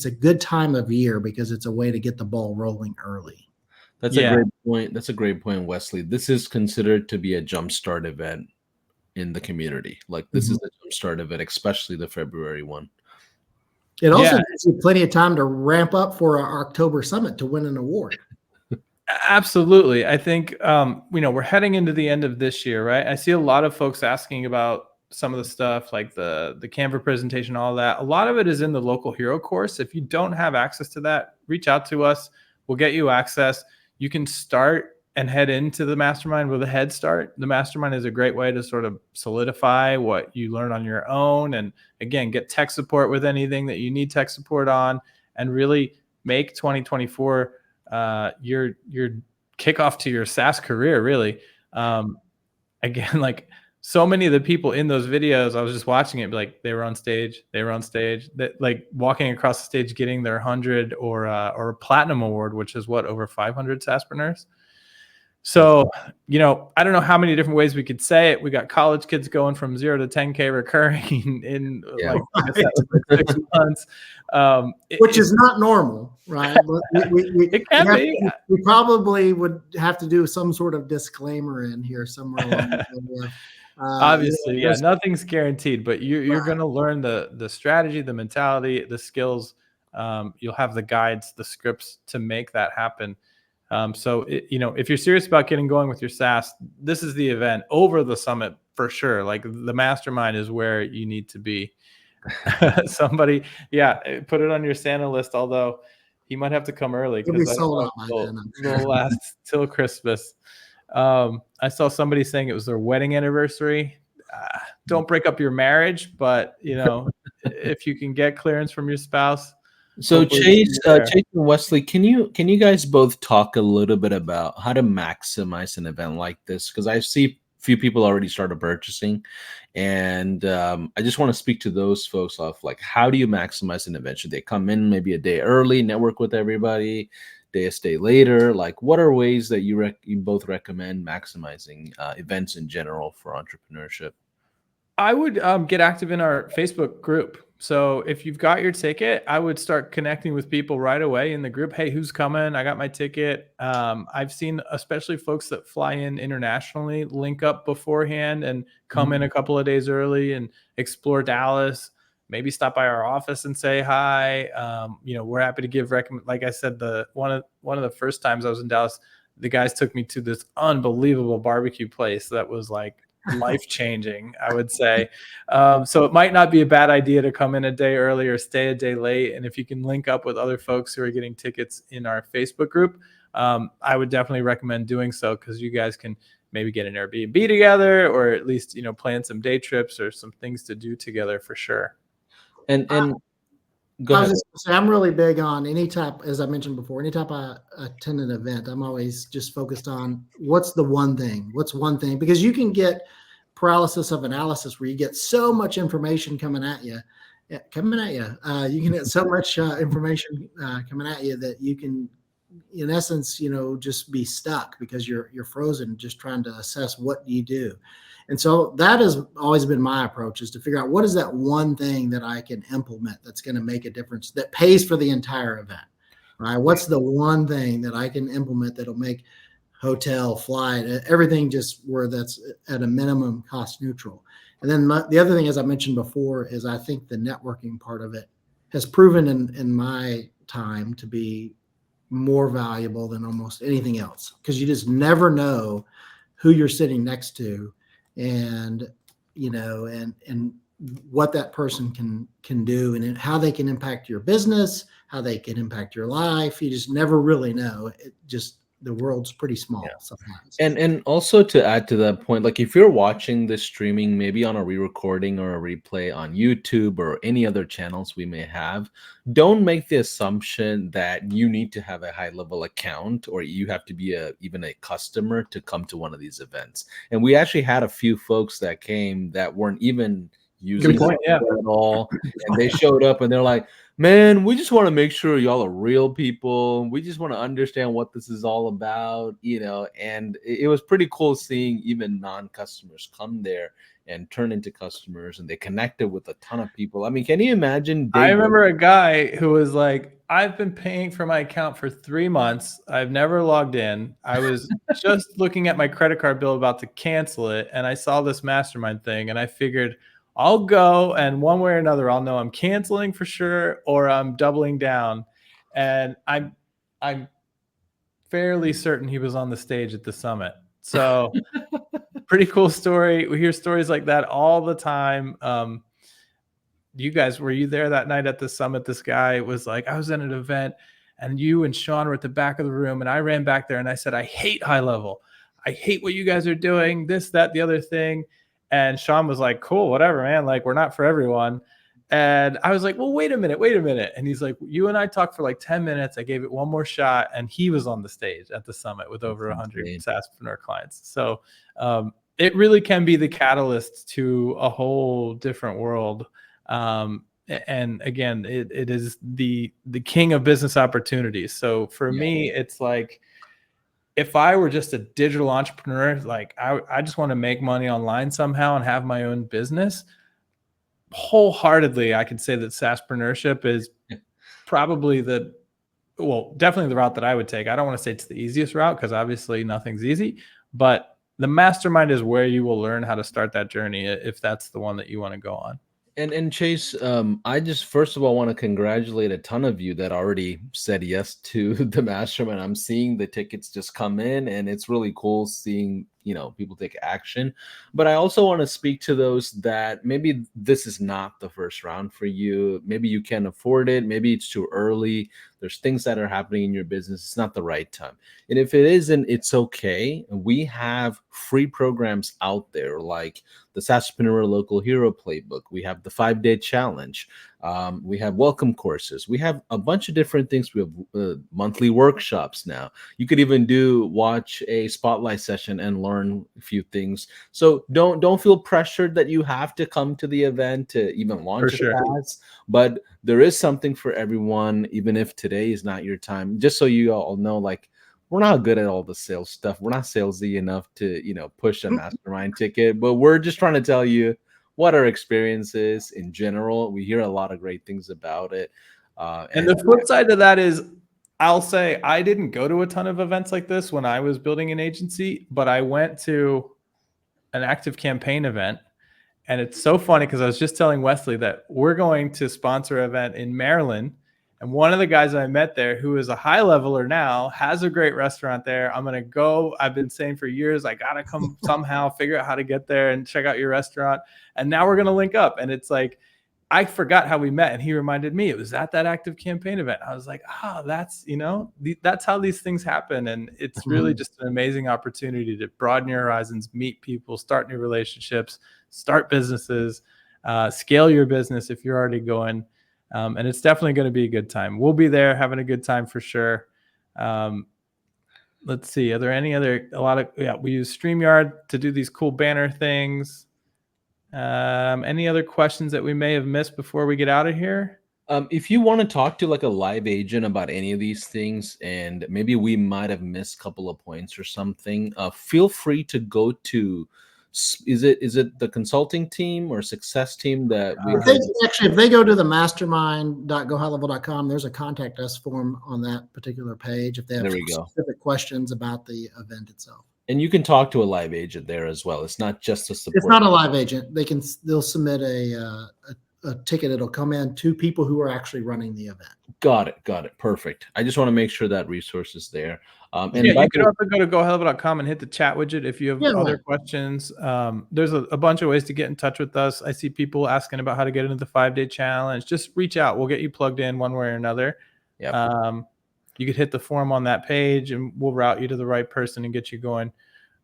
a good time of year because it's a way to get the ball rolling early. That's a great point. That's a great point, Wesley. This is considered to be a jumpstart event in the community. Like this is a jumpstart event, especially the February one. It also gives you plenty of time to ramp up for our October summit to win an award. Absolutely. I think, we're heading into the end of this year, right? I see a lot of folks asking about some of the stuff like the Canva presentation, all that. A lot of it is in the local hero course. If you don't have access to that, reach out to us. We'll get you access. You can start and head into the mastermind with a head start. The mastermind is a great way to sort of solidify what you learn on your own. And again, get tech support with anything that you need tech support on, and really make 2024 your kickoff to your SaaS career, really. Again, so many of the people in those videos, I was just watching it, like they were on stage, that like walking across the stage, getting their 100 or platinum award, which is what, over 500 SaaSPRENEURs. So, you know, I don't know how many different ways we could say it. We got college kids going from 0 to 10K recurring in like I said, over 6 months, which is not normal, right? But it can be. We probably would have to do some sort of disclaimer in here somewhere along the way. Obviously, yeah, nothing's guaranteed, but you're going to learn the strategy, the mentality, the skills. You'll have the guides, the scripts to make that happen. So, you know, if you're serious about getting going with your SaaS, this is the event over the summit for sure. Like the mastermind is where you need to be. Somebody, yeah, put it on your Santa list. Although he might have to come early because it'll last till Christmas. I saw somebody saying it was their wedding anniversary. Don't break up your marriage, but you know, if you can get clearance from your spouse. So Chase and Wesley, can you guys both talk a little bit about how to maximize an event like this? Because I see a few people already started purchasing, and I just want to speak to those folks of like, how do you maximize an event? Should they come in maybe a day early, network with everybody, they stay later? Like, what are ways that you both recommend maximizing events in general for entrepreneurship? I would get active in our Facebook group. So if you've got your ticket, I would start connecting with people right away in the group. Hey, who's coming? I got my ticket. I've seen especially folks that fly in internationally link up beforehand and come in a couple of days early and explore Dallas. Maybe stop by our office and say hi. You know, we're happy to give like I said, one of the first times I was in Dallas, the guys took me to this unbelievable barbecue place that was like life-changing, I would say. So it might not be a bad idea to come in a day early or stay a day late. And if you can link up with other folks who are getting tickets in our Facebook group, I would definitely recommend doing so, because you guys can maybe get an Airbnb together, or at least, you know, plan some day trips or some things to do together for sure. And go ahead. I'm really big on any type, as I mentioned before, any type I attend an event, I'm always just focused on what's one thing, because you can get paralysis of analysis where you get so much information coming at you. You can get so much information coming at you that you can, in essence, you know, just be stuck because you're frozen just trying to assess what you do. And so that has always been my approach, is to figure out what is that one thing that I can implement that's going to make a difference, that pays for the entire event, right? What's the one thing that I can implement that'll make hotel, flight, everything just where that's at a minimum cost neutral. And then the other thing, as I mentioned before, is I think the networking part of it has proven in my time to be more valuable than almost anything else, because you just never know who you're sitting next to, and you know, and what that person can do, and how they can impact your business, how they can impact your life. You just never really know. The world's pretty small sometimes. And also, to add to that point, like if you're watching this streaming maybe on a re-recording or a replay on YouTube or any other channels we may have, don't make the assumption that you need to have a high-level account or you have to be even a customer to come to one of these events. And we actually had a few folks that came that weren't even using it at all, and they showed up and they're like, man, we just want to make sure y'all are real people. We just want to understand what this is all about, you know. And it was pretty cool seeing even non-customers come there and turn into customers, and they connected with a ton of people. I mean, can you imagine? I remember a guy who was like, I've been paying for my account for 3 months. I've never logged in. I was just looking at my credit card bill about to cancel it, and I saw this mastermind thing, and I figured, I'll go, and one way or another, I'll know I'm canceling for sure, or I'm doubling down. And I'm fairly certain he was on the stage at the summit. So pretty cool story. We hear stories like that all the time. You guys, were you there that night at the summit? This guy was like, I was at an event and you and Sean were at the back of the room, and I ran back there and I said, I hate high level. I hate what you guys are doing, this, that, the other thing. And Sean was like, cool, whatever, man. Like, we're not for everyone. And I was like, well, wait a minute. And he's like, you and I talked for like 10 minutes. I gave it one more shot. And he was on the stage at the summit with over 100 SaaSPRENEUR clients. So it really can be the catalyst to a whole different world. And again, it is the king of business opportunities. So for me, it's like, if I were just a digital entrepreneur, like I just want to make money online somehow and have my own business, wholeheartedly, I could say that SaaSpreneurship is probably definitely the route that I would take. I don't want to say it's the easiest route, because obviously nothing's easy, but the mastermind is where you will learn how to start that journey, if that's the one that you want to go on. And Chase, I just first of all want to congratulate a ton of you that already said yes to the mastermind. I'm seeing the tickets just come in, and it's really cool seeing, people take action. But I also want to speak to those that maybe this is not the first round for you. Maybe you can't afford it. Maybe it's too early. There's things that are happening in your business. It's not the right time. And if it isn't, it's okay. We have free programs out there, like the SaaSPRENEUR Local Hero Playbook. We have the 5-day challenge. We have welcome courses. We have a bunch of different things. We have monthly workshops now. You could even watch a spotlight session and learn a few things. So don't feel pressured that you have to come to the event to even launch a class. But there is something for everyone, even if today is not your time. Just so you all know, like, we're not good at all the sales stuff. We're not salesy enough to, push a mastermind ticket, but we're just trying to tell you what our experience is in general. We hear a lot of great things about it. And the flip side to that is, I'll say I didn't go to a ton of events like this when I was building an agency, but I went to an Active Campaign event. And it's so funny, because I was just telling Wesley that we're going to sponsor an event in Maryland. And one of the guys I met there, who is a high leveler now, has a great restaurant there. I'm going to go. I've been saying for years, I got to come somehow, figure out how to get there and check out your restaurant. And now we're going to link up. And it's like, I forgot how we met, and he reminded me it was at that Active Campaign event. I was like, that's, that's how these things happen. And it's really just an amazing opportunity to broaden your horizons, meet people, start new relationships, start businesses, scale your business if you're already going. And it's definitely going to be a good time. We'll be there having a good time for sure. Let's see. Are there any other, we use StreamYard to do these cool banner things. Any other questions that we may have missed before we get out of here? If you want to talk to like a live agent about any of these things, and maybe we might have missed a couple of points or something, feel free to go to, is it the consulting team or success team that we if they go to the mastermind.gohighlevel.com, there's a contact us form on that particular page if they have specific questions about the event itself. And you can talk to a live agent there as well. It's not just a support. It's not a live agent. They'll submit a ticket. It'll come in to people who are actually running the event. Got it. Perfect. I just want to make sure that resource is there. And you can also go to gohighlevel.com and hit the chat widget if you have other questions. There's a bunch of ways to get in touch with us. I see people asking about how to get into the 5-day challenge. Just reach out. We'll get you plugged in one way or another. You could hit the form on that page, and we'll route you to the right person and get you going.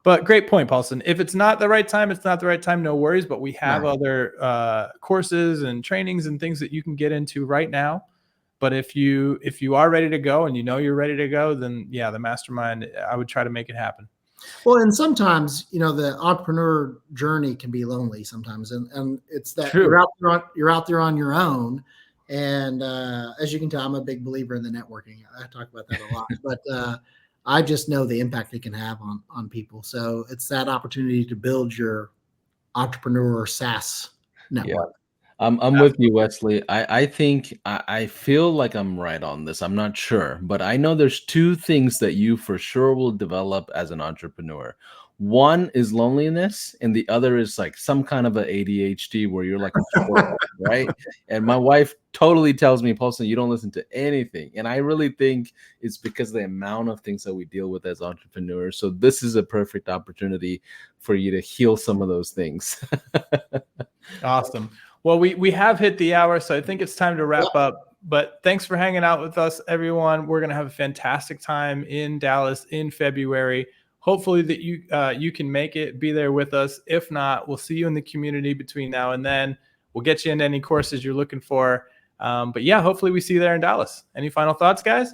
But great point, Paulson. If it's not the right time, it's not the right time. No worries. But we have other courses and trainings and things that you can get into right now. But if you are ready to go and you're ready to go, then the mastermind, I would try to make it happen. Well, and sometimes, the entrepreneur journey can be lonely sometimes. And it's that you're out there on your own. And as you can tell, I'm a big believer in the networking. I talk about that a lot, but I just know the impact it can have on people. So it's that opportunity to build your entrepreneur SaaS network. I'm with you, Wesley. I think I feel like I'm right on this. I'm not sure, but I know there's two things that you for sure will develop as an entrepreneur. One is loneliness, and the other is like some kind of a ADHD where you're like a squirrel, right? And my wife totally tells me, Paulson, you don't listen to anything. And I really think it's because of the amount of things that we deal with as entrepreneurs. So this is a perfect opportunity for you to heal some of those things. Awesome. Well, we have hit the hour, so I think it's time to wrap up. But thanks for hanging out with us, everyone. We're going to have a fantastic time in Dallas in February. Hopefully that you can make it, be there with us. If not, we'll see you in the community between now and then. We'll get you into any courses you're looking for. But hopefully we see you there in Dallas. Any final thoughts, guys?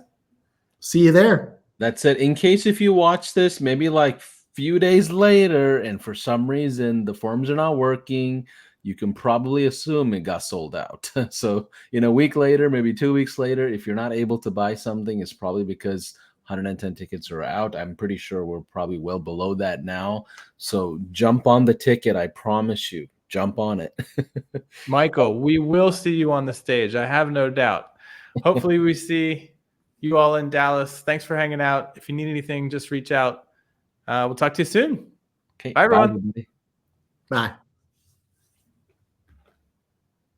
See you there. That's it. In case if you watch this, maybe like few days later, and for some reason the forms are not working, you can probably assume it got sold out. So, a week later, maybe 2 weeks later, if you're not able to buy something, it's probably because 110 tickets are out. I'm pretty sure we're probably well below that now. So jump on the ticket. I promise you, jump on it. Michael, we will see you on the stage. I have no doubt. Hopefully we see you all in Dallas. Thanks for hanging out. If you need anything, just reach out. We'll talk to you soon. Okay. Bye, everyone. Bye.